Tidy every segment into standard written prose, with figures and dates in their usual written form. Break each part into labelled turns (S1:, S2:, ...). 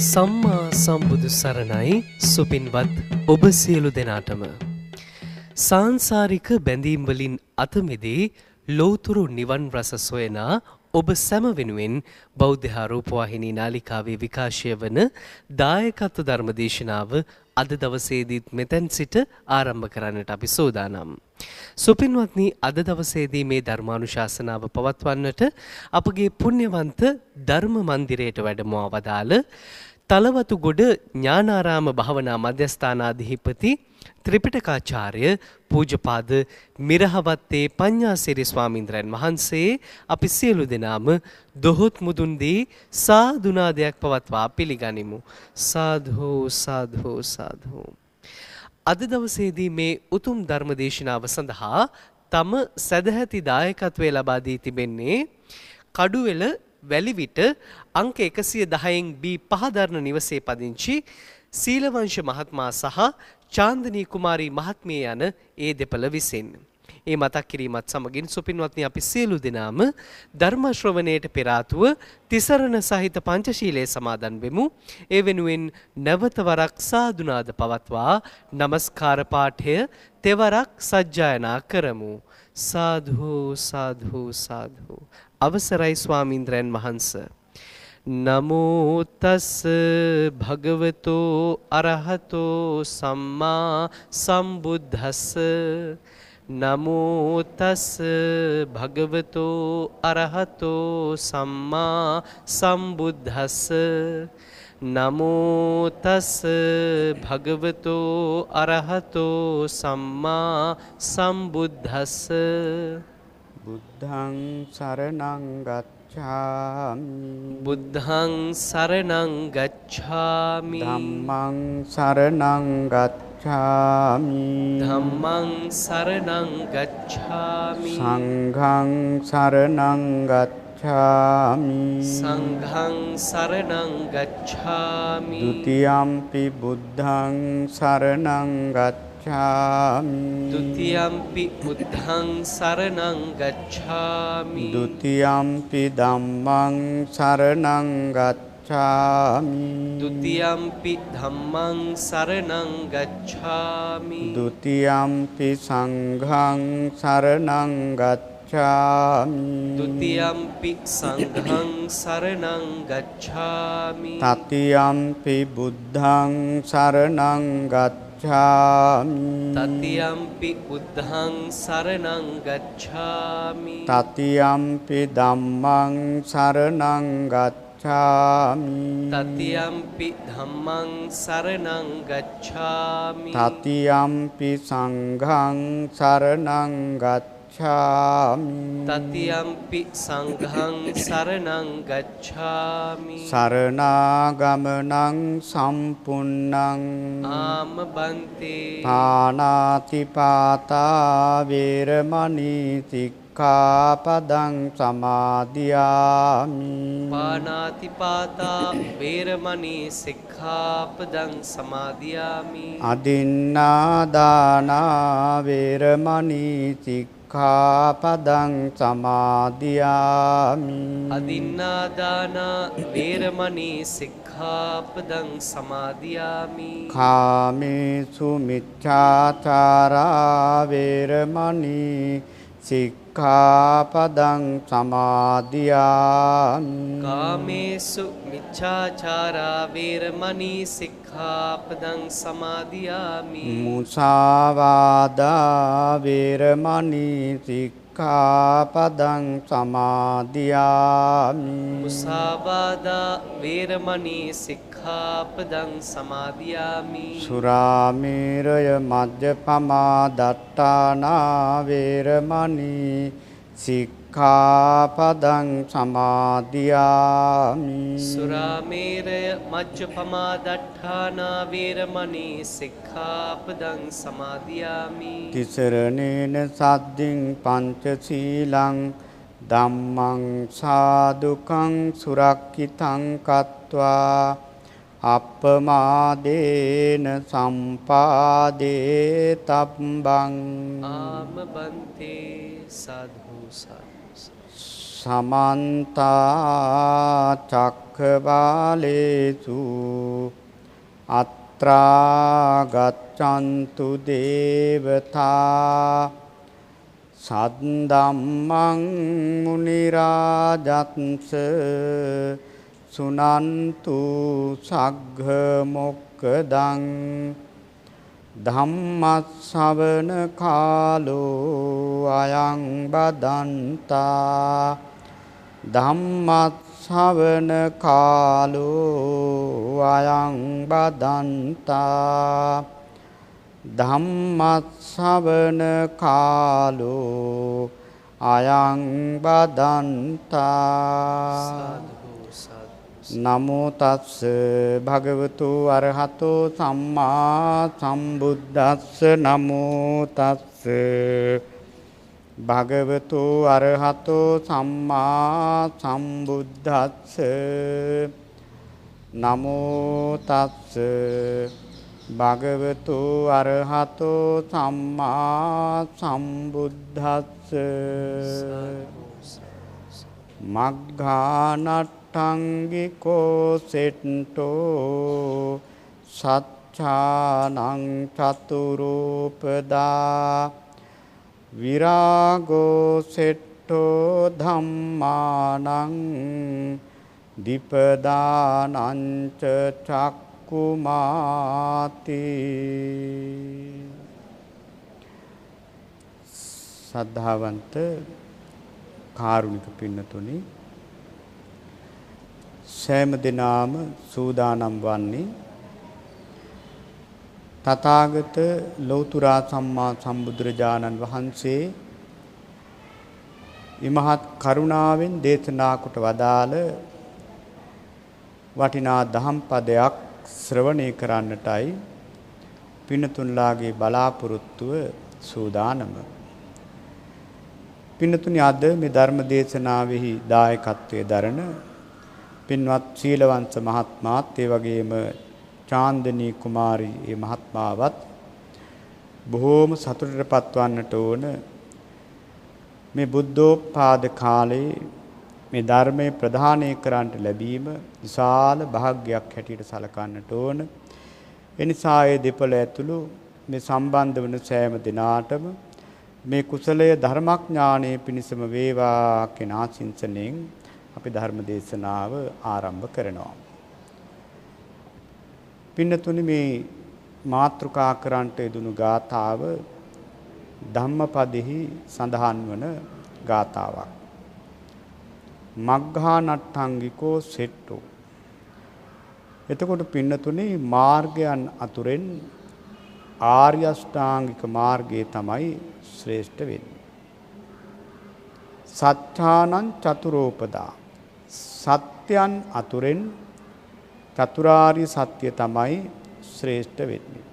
S1: සම්මා සම්බුදු සරණයි සුපින්වත් ඔබ සියලු දෙනාටම. සාංසාරික බැඳීම් වලින් අත මිදී ලෝතුරු නිවන් රස සොයනා ඔබ සැම වෙනුවෙන් බෞද්ධ රූපවාහිනී නාලිකාවේ විකාශය වන දායකත්ව ධර්ම දේශනාව අද දවසේදීත් මෙතෙන් සිට ආරම්භ කරන්නට අපි සූදානම්. සුපින්වත්නි, අද දවසේදී මේ ධර්මානුශාසනාව පවත්වන්නට අපගේ පුණ්‍යවන්ත ධර්ම මන්දිරයට වැඩමවා වදාළ තලවතුගොඩ ඥානාරාම භාවනා මධ්‍යස්ථානාධිපති ත්‍රිපිටකාචාර්ය පූජ්‍යපාද මිරහවත්තේ පඤ්ඤාසිරි ස්වාමීන්ද්‍රයන් වහන්සේ අපි සියලු දෙනාම දොහොත් මුදුන් දී සාදුනාදයක් පවත්වා පිළිගනිමු. සාධු සාධු සාධු. අද දවසේදී මේ උතුම් ධර්ම දේශනාව සඳහා තම සදැහැති දායකත්වය ලබා දී තිබෙන්නේ කඩුවෙල වැලිවිට අංක 110න් B5 දරණ නිවසේ පදිංචි සීලවංශ මහත්මයා සහ චාන්දනී කුමාරී මහත්මිය යන ඒ දෙපළ විසින්. ඒ මතක් කිරීමත් සමගින් සුපින්වත්නි, අපි සියලු දෙනාම ධර්ම ශ්‍රවණයට පෙර ආතුව තිසරණ සහිත පංචශීලයේ සමාදන් වෙමු. ඒ වෙනුවෙන් නැවත වරක් සාදුනාද පවත්වා নমස්කාර පාඨය තෙවරක් සජ්ජායනා කරමු. සාධු සාධු සාධු. අවසරයි ස්වාමීන්ද්‍රයන් වහන්සේ. නමෝ තස් භගවතෝ අරහතෝ සම්මා සම්බුද්දස්ස. නමෝ තස් භගවතෝ අරහතෝ සම්මා සම්බුද්දස්ස. නමෝ තස් භගවතෝ අරහතෝ සම්මා සම්බුද්දස්ස.
S2: බුද්ධං සරණං ගච්ඡාමි.
S1: බුද්ධං සරණං ගච්ඡාමි.
S2: ධම්මං සරණං ගච්ඡාමි.
S1: ධම්මං සරණං ගච්ඡාමි.
S2: සංඝං සරණං ගච්ඡාමි.
S1: සංඝං සරණං ගච්ඡාමි. ဒ ුතියම්පි
S2: බුද්ධං සරණං ගච්ඡාමි.
S1: ဒ ුතියම්පි බුද්ධං සරණං ගච්ඡාමි.
S2: ဒ ුතියම්පි ධම්මං සරණං ගච්ඡාමි.
S1: ဒ ුතියම්පි ධම්මං සරණං ගච්ඡාමි.
S2: ဒ ුතියම්පි සංඝං සරණං ගච්ඡාමි.
S1: ဒ ුතියම්පි සංඝං සරණං ගච්ඡාමි.
S2: තතියම්පි බුද්ධං සරණං ගච්ඡාමි.
S1: තතියම්පි බුද්ධං සරණං ගච්ඡාමි.
S2: තතියම්පි ධම්මං සරණං ගච්ඡාමි.
S1: තතියම්පි ධම්මං සරණං ගච්ඡාමි.
S2: තතියම්පි සංඝං සරණං ගච්ඡාමි.
S1: තතියම්පි සංඝං සරණං ගච්ඡාමි.
S2: සරණාගමනං සම්පුන්නං
S1: ආම බන්තේ.
S2: පානාති පාතා වේරමණී සික්ඛාපදං සමාදියාමි.
S1: පානාති පාතා වේරමණී සික්ඛාපදං සමාදියාමි.
S2: අදින්නා දානා වේරමණී සික්ඛාපදං සමාදියාමි.
S1: අදින්නා දානා වේරමණී සික්ඛාපදං සමාදියාමි.
S2: කාමේසු මිච්ඡාචාරා වේරමණී සික්ඛාපදං සමාදියාමි.
S1: කාමේසු මිච්ඡාචාරා වේරමණී සික්ඛාපදං සමාදියාමි.
S2: මුසාවාදා වේරමණී සික්ඛාපදං සමාදියාමි.
S1: මුසාවාදා වේරමණී සික්ඛාපදං සමාදියාමි.
S2: සුරාමේරය මජ්ජපමා දට්ඨානා වේරමණී සික්ඛාපදං සමාදියාමි.
S1: සුරාමේරය මජ්ජපමා දට්ඨානා වේරමණී සික්ඛාපදං සමාදියාමි.
S2: තිසරණේන සද්දින් පංචශීලං ධම්මං සාදුකං සුරක්ඛිතං කତ୍වා අප්පමාදේන සම්පාදේ තබ්බං.
S1: ආම බන්තේ. සාධු සාධු.
S2: සමන්ත චක්ඛවාලේසු අත්‍රා ගච්ඡන්තු දේවතා සද්දම්මං මුනි රාජත්ස සුනන්තු සග්ග මොක්ඛදං ධම්මස්සවන කාලෝ අයං බදන්තා ධම්මස්සවන කාලෝ අයං බදන්තා ධම්මස්සවන කාලෝ අයං බදන්තා නමෝ තස්ස භගවතු අරහතෝ සම්මා සම්බුද්දස්ස නමෝ තස්ස භගවතු අරහතෝ සම්මා සම්බුද්දස්ස නමෝ තස්ස භගවතු අරහතෝ සම්මා සම්බුද්දස්ස මග්ගානට්ඨංගිකෝ සෙට්ටෝ සච්ඡානං චතුරූපදා විරාගෝ සෙට්ටෝ ධම්මානං දීපදානං චක්කුමාති සද්ධාවන්ත කාරුණික පින්නතුනි සෑම දිනාම සූදානම් වන්නේ තථාගත ලෞතර සම්මා සම්බුදුරජාණන් වහන්සේ ඉමහත් කරුණාවෙන් දේශනා කොට වදාළ වටිනා දහම් පදයක් ශ්‍රවණය කරන්නටයි පින්නතුන්ලාගේ බලාපොරොත්තුව සූදානම. පින්නතුනි අද මේ ධර්ම දේශනාවෙහි දායකත්වයේ දරන පින්වත් සීලවංශ මහත්මාත් ඒ වගේම චාන්දනී කුමාරී මේ මහත්මාවත් බොහෝම සතුටටපත් වන්නට ඕන මේ බුද්ධෝත්පාද කාලේ මේ ධර්මයේ ප්‍රධානය කරන්නට ලැබීම විශාල භාග්යක් හැටියට සලකන්නට ඕන. එනිසා ඒ දෙපළ ඇතුළු මේ සම්බන්ධ වන සෑම දිනාටම මේ කුසලය ධර්මඥානයේ පිණසම වේවා කියන ආශිංසනෙන් අපි ධර්ම දේශනාව ආරම්භ කරනවා. පින්නතුනි මේ මාතෘකා කරන්ට යෙදුණු ගාථාව ධම්මපදෙහි සඳහන් වන ගාථාවක්. මග්ගානට්ඨංගිකෝ සෙට්ටෝ. එතකොට පින්නතුනි මාර්ගයන් අතුරෙන් ආර්ය අෂ්ටාංගික මාර්ගය තමයි ශ්‍රේෂ්ඨ වෙන්නේ. සත්‍යානං චතුරෝපදා. සත්‍යයන් අතුරෙන් චතුරාර්ය සත්‍ය තමයි ශ්‍රේෂ්ඨ වෙන්නේ.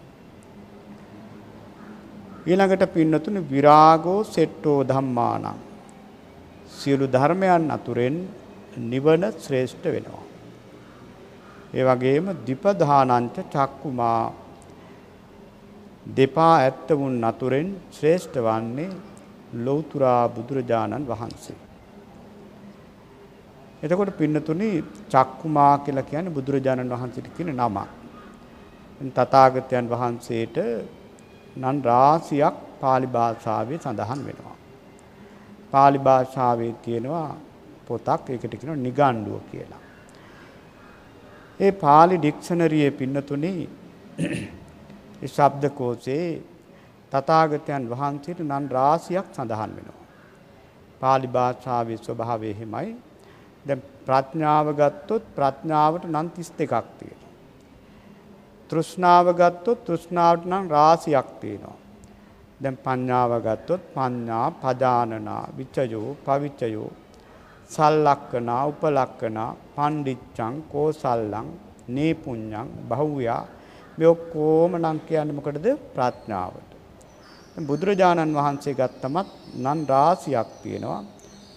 S2: ඊළඟට පින්නතුනි විරාගෝ සෙට්ටෝ ධම්මානං. සියලු ධර්මයන් අතුරෙන් නිවන ශ්‍රේෂ්ඨ වෙනවා. ඒ වගේම දීපදානංච චක්කුමා. දෙපා ඇත්ත වුන් අතුරෙන් ශ්‍රේෂ්ඨ වන්නේ ලෞතර බුදුරජාණන් වහන්සේ. එතකොට පින්නතුනි චක්කුමා කියලා කියන්නේ බුදුරජාණන් වහන්සේට කියන නම. තථාගතයන් වහන්සේට නම් රාශියක් pāli භාෂාවේ සඳහන් වෙනවා. pāli භාෂාවේ තියෙනවා පොතක් ඒකට කියනවා නිගණ්ඩුව කියලා. ඒ pāli ඩික්ෂනරියේ පින්නතුනි ඒ ශබ්දකෝෂේ තථාගතයන් වහන්සේට නම් රාශියක් සඳහන් වෙනවා. pāli භාෂාවේ ස්වභාවය එහෙමයි. දැන් ප්‍රඥාව ගත්තොත් ප්‍රඥාවට නම් 32ක් තියෙනවා. තෘෂ්ණාව ගත්තොත් තෘෂ්ණාවට නම් රාශියක් තියෙනවා. දැන් පඤ්ඤාව ගත්තොත් පඤ්ඤා, පජානනා, විචයෝ, පවිචයෝ, සල්ලක්කනා, උපලක්කනා, පණ්ඩිච්ඡං, කෝසල්ලං, නේපුඤ්ඤං, බහුව්‍යා මේ ඔක්කොම නම් කියන්නේ මොකටද? ප්‍රඥාවට. බුදුරජාණන් වහන්සේ ගත්තමත් නම් රාශියක් තියෙනවා.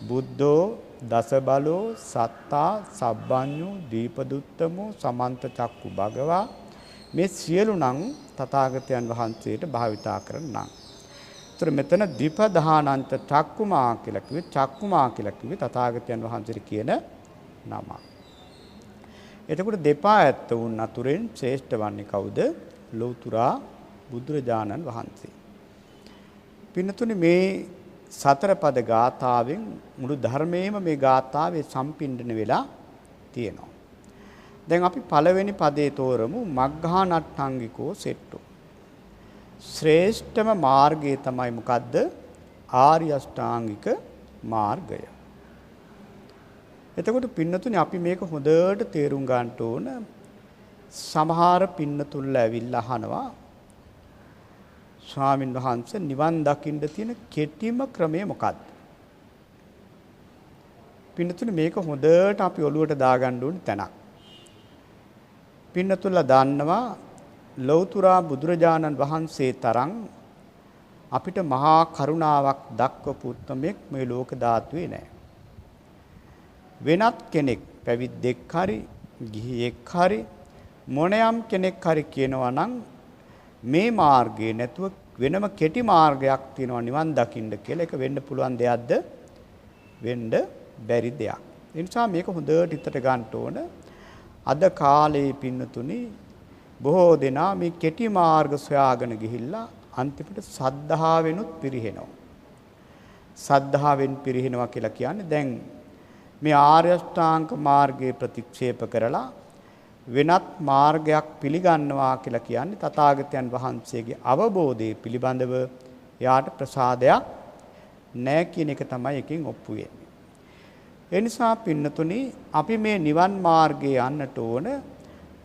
S2: බුද්ධෝ දස බලෝ සත්තා සබ්බඤ්ඤෝ දීපදුත්තමෝ සමන්ත චක්කු භගවා මේ සියලු නම් තථාගතයන් වහන්සේට භාවිතා කරන නම්. ඒතර මෙතන ද්විපදානන්ත චක්කුමා කියලා කිව්වේ චක්කුමා කියලා කිව්වේ තථාගතයන් වහන්සේ කියන නම. එතකොට දෙපා ඇත්ත වුන් අතුරෙන් ශ්‍රේෂ්ඨ වන්නේ කවුද? ලෞතුරා බුදුරජාණන් වහන්සේ. පින්නතුනි මේ සතර පද ගාථාවෙන් මුළු ධර්මයේම මේ ගාථාවේ සම්පින්ඩන වෙලා තියෙනවා. දැන් අපි පළවෙනි පදේ තෝරමු මග්ගා නට්ඨංගිකෝ සෙට්ටෝ. ශ්‍රේෂ්ඨම මාර්ගය තමයි මොකද්ද? ආර්ය අෂ්ටාංගික මාර්ගය. එතකොට පින්නතුනි අපි මේක හොඳට තේරුම් ගන්න ඕන. සමහර පින්නතුල්ලා ඇවිල්ලා අහනවා ස්වාමින් වහන්සේ නිවන් දකින්න තියෙන කෙටිම ක්‍රමය මොකක්ද? පින්නතුනි මේක හොඳට අපි ඔළුවට දාගන්න ඕන තැනක්. පින්නතුල්ලා දන්නවා ලෞතුරා බුදුරජාණන් වහන්සේ තරම් අපිට මහා කරුණාවක් දක්වපු උත්තමෙක් මේ ලෝක ධාතුවේ නැහැ. වෙනත් කෙනෙක් පැවිද්දෙක් හරි ගිහියෙක් හරි මොනෑම් කෙනෙක් හරි කියනවා නම් මේ මාර්ගයේ නැතුව වෙනම කෙටි මාර්ගයක් තියෙනවා නිවන් දකින්න කියලා. ඒක වෙන්න පුළුවන් දෙයක්ද? වෙන්න බැරි දෙයක්. ඒ නිසා මේක හොඳට හිතට ගන්න ඕන. අද කාලේ පින්නතුනි බොහෝ දෙනා මේ කෙටි මාර්ග සොයාගෙන ගිහිල්ලා අන්තිමට සද්ධාවෙනුත් පිරිහෙනවා. සද්ධාවෙන් පිරිහෙනවා කියලා කියන්නේ දැන් මේ ආර්ය අෂ්ටාංග මාර්ගයේ ප්‍රතික්ෂේප කරලා වෙනත් මාර්ගයක් පිළිගන්නවා කියලා කියන්නේ තථාගතයන් වහන්සේගේ අවබෝධය පිළිබඳව යාට ප්‍රසාදයක් නැහැ කියන එක තමයි එකකින් ඔප්පු වෙන්නේ. ඒ නිසා පින්නතුනි අපි මේ නිවන් මාර්ගයේ යන්නට ඕන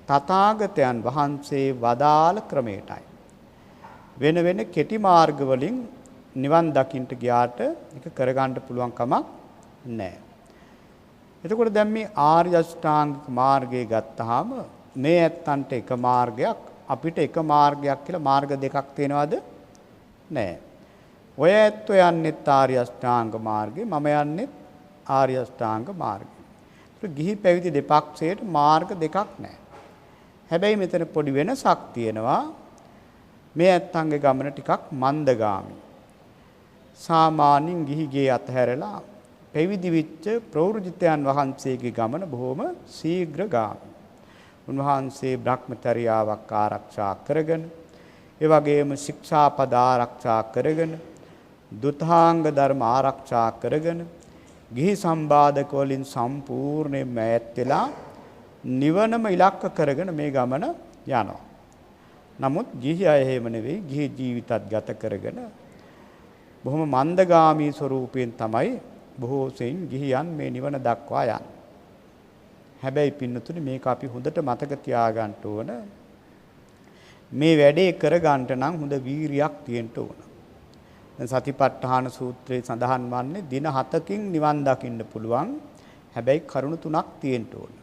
S2: තථාගතයන් වහන්සේ වදාළ ක්‍රමයටයි. වෙන වෙන කෙටි මාර්ග වලින් නිවන් දකින්න ගියාට ඒක කරගන්න පුළුවන් කමක් නැහැ. එතකොට දැන් මේ ආර්ය අෂ්ටාංගික මාර්ගය ගත්තාම මේ ඇත්තන්ට එක මාර්ගයක් අපිට එක මාර්ගයක් කියලා මාර්ග දෙකක් තියෙනවද? නැහැ. ඔය ඇත්තෝ යන්නේ ආර්ය අෂ්ටාංග මාර්ගේ මම යන්නේ ආර්ය අෂ්ටාංග මාර්ගේ. ඒක ගිහි පැවිදි දෙපක්ෂයට මාර්ග දෙකක් නැහැ. හැබැයි මෙතන පොඩි වෙනසක් තියෙනවා. මේ ඇත්තන්ගේ ගමන ටිකක් මන්දගාමී. සාමාන්‍යයෙන් ගිහිගේ අතහැරලා පැවිදි වෙච්ච ප්‍රවෘජිතයන් වහන්සේගේ ගමන බොහොම ශීඝ්‍රගාමී. උන්වහන්සේ භ්‍රමචර්යාවක් ආරක්ෂා කරගෙන, ඒ වගේම ශික්ෂාපද ආරක්ෂා කරගෙන, දුතාංග ධර්ම ආරක්ෂා කරගෙන, ගිහි සම්බාධක වලින් සම්පූර්ණයෙන්ම ඈත් වෙලා නිවනම ඉලක්ක කරගෙන මේ ගමන යනවා. නමුත් ගිහි අය එහෙම නෙවෙයි. ගිහි ජීවිතත් ගත කරගෙන බොහොම මන්දගාමී ස්වරූපයෙන් තමයි බොහෝ සෙයින් ගිහියන් මේ නිවන දක්වා යන්නේ. හැබැයි පින්නතුනි මේක අපි හොඳට මතක තියාගන්න ඕන. මේ වැඩේ කරගන්න නම් හොඳ වීරියක් තියෙන්න ඕන. දැන් සතිපට්ඨාන සූත්‍රයේ සඳහන් වන්නේ දින 7කින් නිවන් දකින්න පුළුවන්. හැබැයි කරුණු 3ක් තියෙන්න ඕන.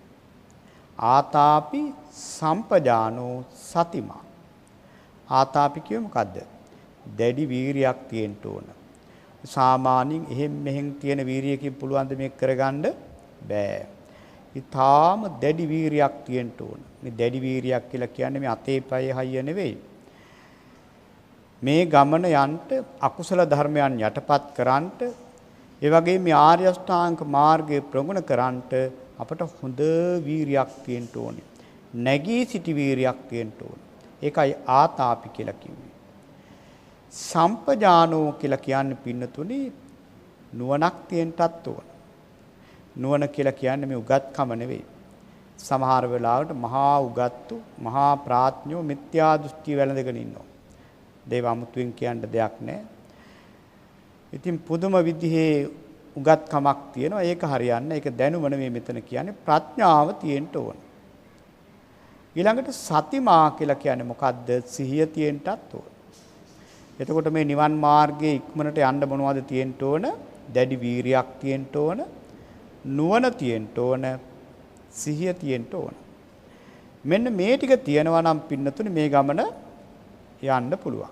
S2: ආතාපි සම්පජානෝ සතිමා. ආතාපි කියේ මොකද්ද? දැඩි වීරියක් තියෙන්න ඕන. සාමාන්‍යයෙන් එහෙම් මෙහෙම් තියෙන වීරියකින් පුළුවන් ද මේක කරගන්න බෑ. ඊටාම දැඩි වීරියක් තියෙන්න ඕන. මේ දැඩි වීරියක් කියලා කියන්නේ මේ අතේ පයේ හයිය නෙවෙයි. මේ ගමන යන්ට අකුසල ධර්මයන් යටපත් කරන්නට ඒ වගේ මේ ආර්ය අෂ්ටාංග මාර්ගයේ ප්‍රගුණ කරන්නට අපට හොඳ වීරියක් තියෙන්න ඕනේ. නැගී සිටි වීරියක් තියෙන්න ඕනේ. ඒකයි ආතාපි කියලා කිව්වේ. සම්පජානෝ කියලා කියන්නේ පින්නතුනි නුවණක් තියෙන්නත් ඕන. නුවණ කියලා කියන්නේ මේ උගත්කම නෙවෙයි. සමහර වෙලාවට මහා උගත්තු මහා ප්‍රඥෝ මිත්‍යා දෘෂ්ටි වැළඳගෙන ඉන්නවා. දේව අමුතුවෙන් කියන්න දෙයක් නැහැ. ඉතින් පුදුම විදිහේ උගත්කමක් තියෙනවා. ඒක හරියන්නේ. ඒක දැනුම නෙවෙයි මෙතන කියන්නේ ප්‍රඥාව තියෙන්න ඕන. ඊළඟට සතිමා කියලා කියන්නේ මොකද්ද? සිහිය තියෙන්නත් ඕන. එතකොට මේ නිවන් මාර්ගයේ ඉක්මනට යන්න මොනවද තියෙන්න ඕන? දැඩි වීරියක් තියෙන්න ඕන. නුවණ තියෙන්න ඕන. සිහිය තියෙන්න ඕන. මෙන්න මේ ටික තියෙනවා නම් පින්නතුනේ මේ ගමන යන්න පුළුවන්.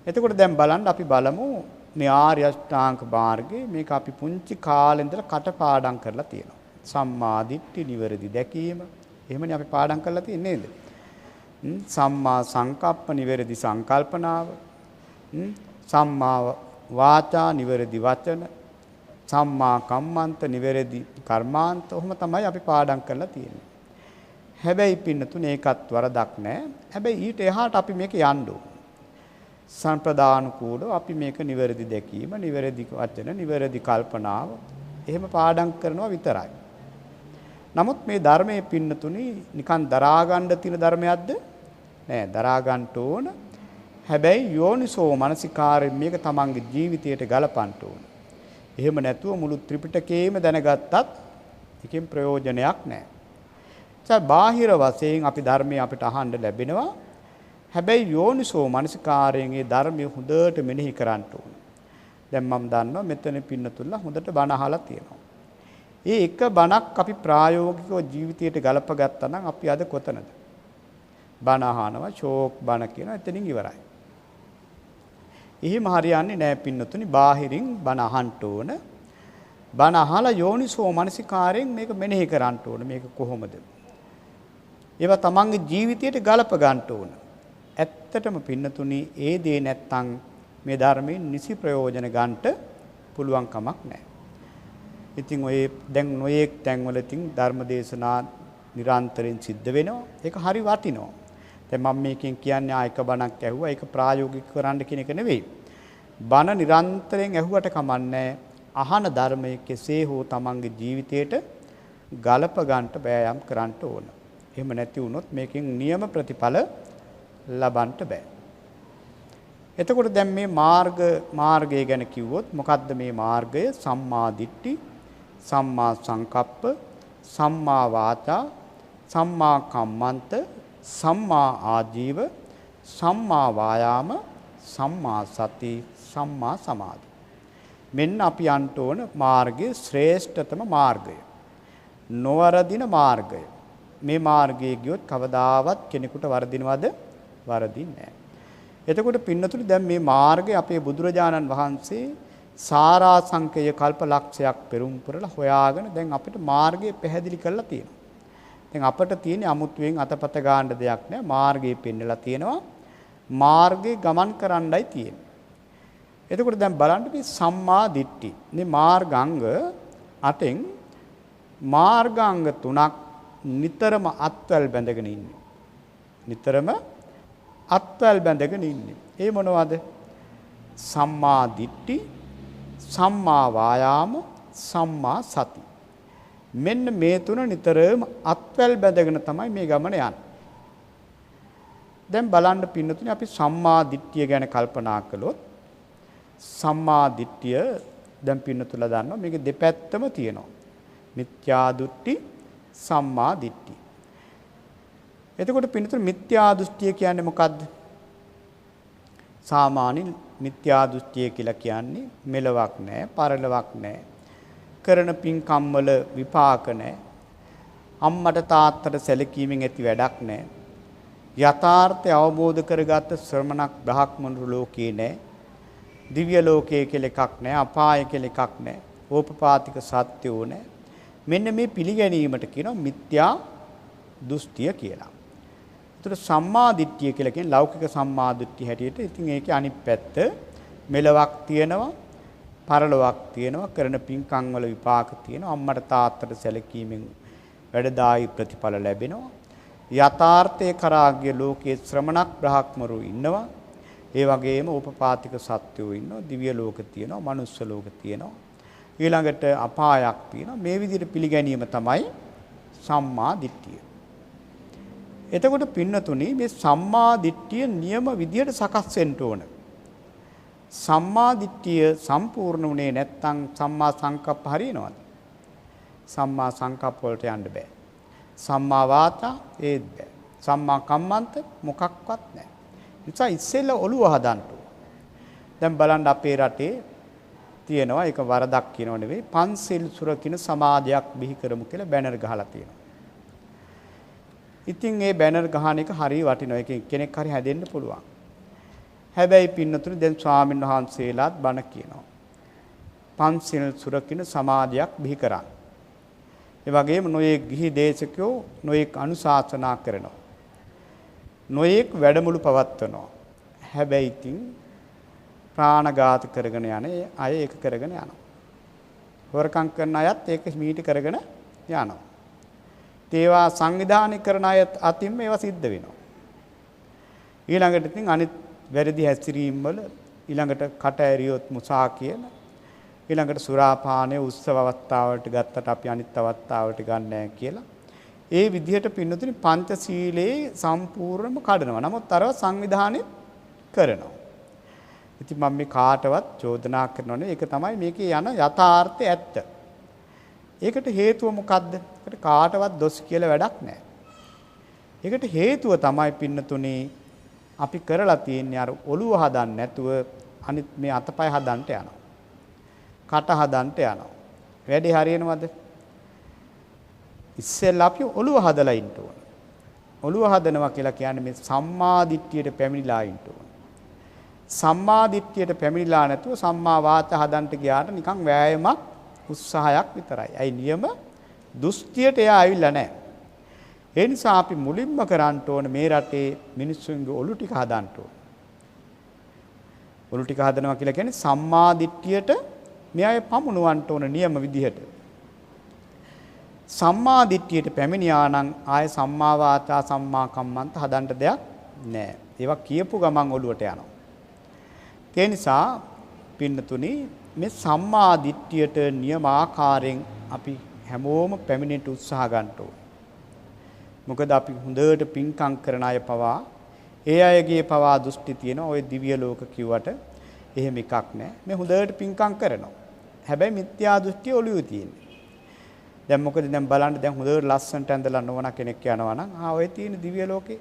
S2: එතකොට දැන් බලන්න අපි බලමු මේ ආර්ය අෂ්ටාංග මාර්ගයේ මේක අපි පුංචි කාලේ ඉඳලා කටපාඩම් කරලා තියෙනවා. සම්මා දිට්ඨි නිවැරදි දැකීම. එහෙමනේ අපි පාඩම් කරලා තියෙන්නේ නේද? සම්මා සංකප්ප නිවැරදි සංකල්පනාව. සම්මා වාචා නිවැරදි වචන, සම්මා කම්මන්ත නිවැරදි කර්මාන්ත, ඔහොම තමයි අපි පාඩම් කරලා තියෙන්නේ. හැබැයි පින්නතුනේ ඒකත් වරදක් නැහැ. හැබැයි ඊට එහාට අපි මේක යන්න ඕන. සම්ප්‍රදානුකූලව අපි මේක නිවැරදි දැකීම, නිවැරදි වචන, නිවැරදි කල්පනාව එහෙම පාඩම් කරනවා විතරයි. නමුත් මේ ධර්මයේ පින්නතුනි නිකන් දරා ගන්න තියෙන ධර්මයක්ද? නෑ, දරා ගන්න ඕන. හැබැයි යෝනිසෝ මනසිකාරයෙන් මේක තමන්ගේ ජීවිතයට ගලපන්න ඕන. එහෙම නැතුව මුළු ත්‍රිපිටකයේම දැනගත්තත් එකෙන් ප්‍රයෝජනයක් නැහැ. බාහිර වශයෙන් අපි ධර්මයේ අපිට අහන්න ලැබෙනවා. හැබැයි යෝනිසෝ මනසිකාරයෙන් ඒ ධර්මයේ හොඳට මෙනෙහි කරන්න ඕන. දැන් මම දන්නවා මෙතන පින්නතුල්ලා හොඳට බණ අහලා තියෙනවා. ඒ එක බණක් අපි ප්‍රායෝගිකව ජීවිතයට ගලප ගත්තා නම් අපි අද කොතනද? බණ අහනවා, ෂෝක් බණ කියනවා, එතනින් ඉවරයි. එහෙම හරියන්නේ නැහැ පින්නතුනි. බාහිරින් බණ අහන්න ඕන. බණ අහලා යෝනිසෝ මනසිකාරයෙන් මේක මෙනෙහි කරන්න ඕන. මේක කොහොමද? ඒවා තමන්ගේ ජීවිතයට ගලප ගන්න ඕන. ඇත්තටම පින්නතුනි ඒ දේ නැත්තම් මේ ධර්මයෙන් නිසි ප්‍රයෝජන ගන්නට පුළුවන් කමක් නැහැ. ඉතින් ඔය දැන් නොයේක් තැන්වල ඉතින් ධර්ම දේශනා නිරන්තරයෙන් සිද්ධ වෙනවා. ඒක හරි වටිනවා. දැන් මම මේකෙන් කියන්නේ ආයක බණක් ඇහුවා ඒක ප්‍රායෝගික කරන්න කියන එක නෙවෙයි. බණ නිරන්තරයෙන් ඇහුවට කමන්නේ අහන ධර්මයේ කෙසේ හෝ තමන්ගේ ජීවිතයට ගලප ගන්නට බෑයම් කරන්න ඕන. එහෙම නැති වුණොත් මේකෙන් නියම ප්‍රතිඵල ලබන්න බෑ. එතකොට දැන් මේ මාර්ගය ගැන කිව්වොත් මොකද්ද මේ මාර්ගය? සම්මා දිට්ඨි, සම්මා සංකප්ප, සම්මා වාචා, සම්මා කම්මන්ත, සම්මා ආජීව, සම්මා වායාම, සම්මා සති, සම්මා සමාධි. මෙන්න අපි යන්න ඕන මාර්ගයේ ශ්‍රේෂ්ඨතම මාර්ගය. නොවරදින මාර්ගය. මේ මාර්ගයේ ගියොත් කවදාවත් කෙනෙකුට වරදිනවද? වරදින්නේ නැහැ. එතකොට පින්නතුනි දැන් මේ මාර්ගය අපේ බුදුරජාණන් වහන්සේ සාරාංශකය කල්පලක්ෂයක් පෙරම් පුරලා හොයාගෙන දැන් අපිට මාර්ගය පැහැදිලි කරලා තියෙනවා. දැන් අපිට තියෙන අමුතුවෙන් අතපත ගන්න දෙයක් නෑ. මාර්ගය පෙන්නලා තියෙනවා. මාර්ගේ ගමන් කරන්නයි තියෙන්නේ. එතකොට දැන් බලන්න මේ සම්මා දිට්ඨි. මේ මාර්ගාංග 8න් මාර්ගාංග 3ක් නිතරම අත්වැල් බැඳගෙන ඉන්නේ. නිතරම අත්වැල් බැඳගෙන ඉන්නේ. ඒ මොනවද? සම්මා දිට්ඨි, සම්මා වායාම, සම්මා සති. මෙන්න මේ තුන නිතරම අත්වැල් බැඳගෙන තමයි මේ ගමන යන්නේ. දැන් බලන්න පින්නතුනේ අපි සම්මා දිට්ඨිය ගැන කල්පනා කළොත් සම්මා දිට්ඨිය දැන් පින්නතුලා දන්නවා මේකේ දෙපැත්තම තියෙනවා. මිත්‍යා දෘෂ්ටි, සම්මා දිට්ඨි. එතකොට පින්නතුනේ මිත්‍යා දෘෂ්ටිය කියන්නේ මොකද්ද? සාමාන්‍ය මිත්‍යා දෘෂ්ටිය කියලා කියන්නේ මෙලවක් නැහැ, පරලොවක් නැහැ. කරන පින්කම් වල විපාක නැහැ. අම්මට තාත්තට සැලකීමෙන් ඇති වැඩක් නැහැ. යථාර්ථය අවබෝධ කරගත්ත ශ්‍රමණක් බ්‍රහ්මණු ලෝකේ නැහැ. දිව්‍ය ලෝකයේ කියලා එකක් නැහැ, අපාය කියලා එකක් නැහැ. ඕපපාතික සත්‍යෝ නැහැ. මෙන්න මේ පිළිගැනීමට කියනවා මිත්‍යා දෘෂ්ටිය කියලා. ඒතර සම්මා දිට්ඨිය කියලා කියන්නේ ලෞකික සම්මා දිට්ඨිය හැටියට. ඉතින් ඒකේ අනිත් පැත්ත මෙලවක් තියෙනවා, පරලොවක් තියෙනවා, කරන පින්කම් වල විපාක තියෙනවා, අම්මට තාත්තට සැලකීමෙන් වැඩදායි ප්‍රතිඵල ලැබෙනවා. යථාර්ථයේ කරාගිය ලෝකයේ ශ්‍රමණක් බ්‍රහ්මරු ඉන්නවා. ඒ වගේම උපපාතික සත්වෝ ඉන්නවා, දිව්‍ය ලෝක තියෙනවා, මනුස්ස ලෝක තියෙනවා. ඊළඟට අපායක් තියෙනවා. මේ විදිහට පිළිගැනීම තමයි සම්මා දිට්ඨිය. එතකොට පින්නතුනි මේ සම්මා දිට්ඨිය නියම විදිහට සකස් වෙන්න ඕන. සම්මා දිට්ඨිය සම්පූර්ණ වුණේ නැත්නම් සම්මා සංකප්ප හරියනවද? සම්මා සංකප්ප වලට යන්න බෑ. සම්මා වාචා ඒත් බෑ. සම්මා කම්මන්ත මොකක්වත් නැහැ. නිසා ඉස්සෙල්ලා ඔළුව හදන්න ඕන. දැන් බලන්න අපේ රටේ තියෙනවා ඒක වරදක් කියනව නෙවෙයි පන්සිල් සුරකින්න සමාජයක් බිහි කරමු කියලා බැනර් ගහලා තියෙනවා. ඉතින් මේ බැනර් ගහන එක හරිය වටිනවා. ඒකෙන් කෙනෙක් හරි හැදෙන්න පුළුවන්. හැබැයි පින්නතුනේ දැන් ස්වාමීන් වහන්සේලාත් බණ කියනවා. පන්සිල් සුරකින්න සමාජයක් බිහි කරන්න. ඒ වගේම නොයේ ගිහි දේශකයෝ නොයේ අනුශාසනා කරනවා. නොයේක් වැඩමුළු පවත්වනවා. හැබැයි ඉතින් ප්‍රාණඝාත කරගෙන යන අය ඒක කරගෙන යනවා. හොරකම් කරන අයත් ඒක මීට කරගෙන යනවා. ඒවා සංවිධානය කරන අය අතින්ම ඒවා සිද්ධ වෙනවා. ඊළඟට ඉතින් අනිත් වැරදි හැසිරීම් වල ඊළඟට කට ඇරියොත් මුසා කියන ඊළඟට සුරාපානය උත්සව අවස්ථාවලට ගත්තට අපි අනිත් අවස්ථාවලට ගන්න නැහැ කියලා. ඒ විදිහට පින්නතුනි පංචශීලයේ සම්පූර්ණම කඩනවා. නමුත් අරව සංවිධානය කරනවා. ඉතින් මම මේ කාටවත් චෝදනා කරනවනේ ඒක තමයි මේකේ යන යථාර්ථය ඇත්ත. ඒකට හේතුව මොකද්ද? ඒකට කාටවත් දොස් කියලා වැඩක් නැහැ. ඒකට හේතුව තමයි පින්නතුනි අපි කරලා තියෙන්නේ අර ඔළුව හදන්න නැතුව අනිත් මේ අතපය හදන්නට යනවා. කට හදන්නට යනවා. වැඩි හරියනවද? ඉස්සෙල්ලා අපි ඔළුව හදලා ඉන්න ඕන. ඔළුව හදනවා කියලා කියන්නේ මේ සම්මා දිට්ඨියට පැමිණිලා ඉන්න ඕන. සම්මා දිට්ඨියට පැමිණිලා නැතුව සම්මා වාචා හදන්නට ගියාට නිකන් වෑයමක් උත්සාහයක් විතරයි. අයි නියම දුස්තියට එයා ආවිල්ලා නැහැ. ඒ නිසා අපි මුලින්ම කරන්න ඕන මේ රටේ මිනිස්සුන්ගේ ඔළු ටික හදන්න ඕන. ඔළු ටික හදනවා කියලා කියන්නේ සම්මා දිට්ඨියට මේ අය පමුණවන්න ඕන නියම විදිහට. සම්මා දිට්ඨියට පැමිණියා නම් ආය සම්මා වාචා සම්මා කම්මන්ත හදන්න දෙයක් නැහැ. ඒවා කියපු ගමන් ඔළුවට යනවා. ඒ නිසා පින්නතුනි මේ සම්මා දිට්ඨියට නියමාකාරයෙන් අපි හැමෝම පැමිණෙන්න උත්සාහ ගන්න ඕන. මොකද අපි හොඳට පින්කම් කරන අය පවා ඒ අයගේ පවා දෘෂ්ටි තියෙන ওই දිව්‍ය ලෝක කිව්වට එහෙම එකක් නැහැ. මේ හොඳට පින්කම් කරනවා. හැබැයි මිත්‍යා දෘෂ්ටි ඔළුවේ තියෙන්නේ. දැන් මොකද දැන් බලන්න දැන් හොඳට ලස්සනට ඇඳලා නොවන කෙනෙක් යනවා නම් ඔය තියෙන දිව්‍ය ලෝකේ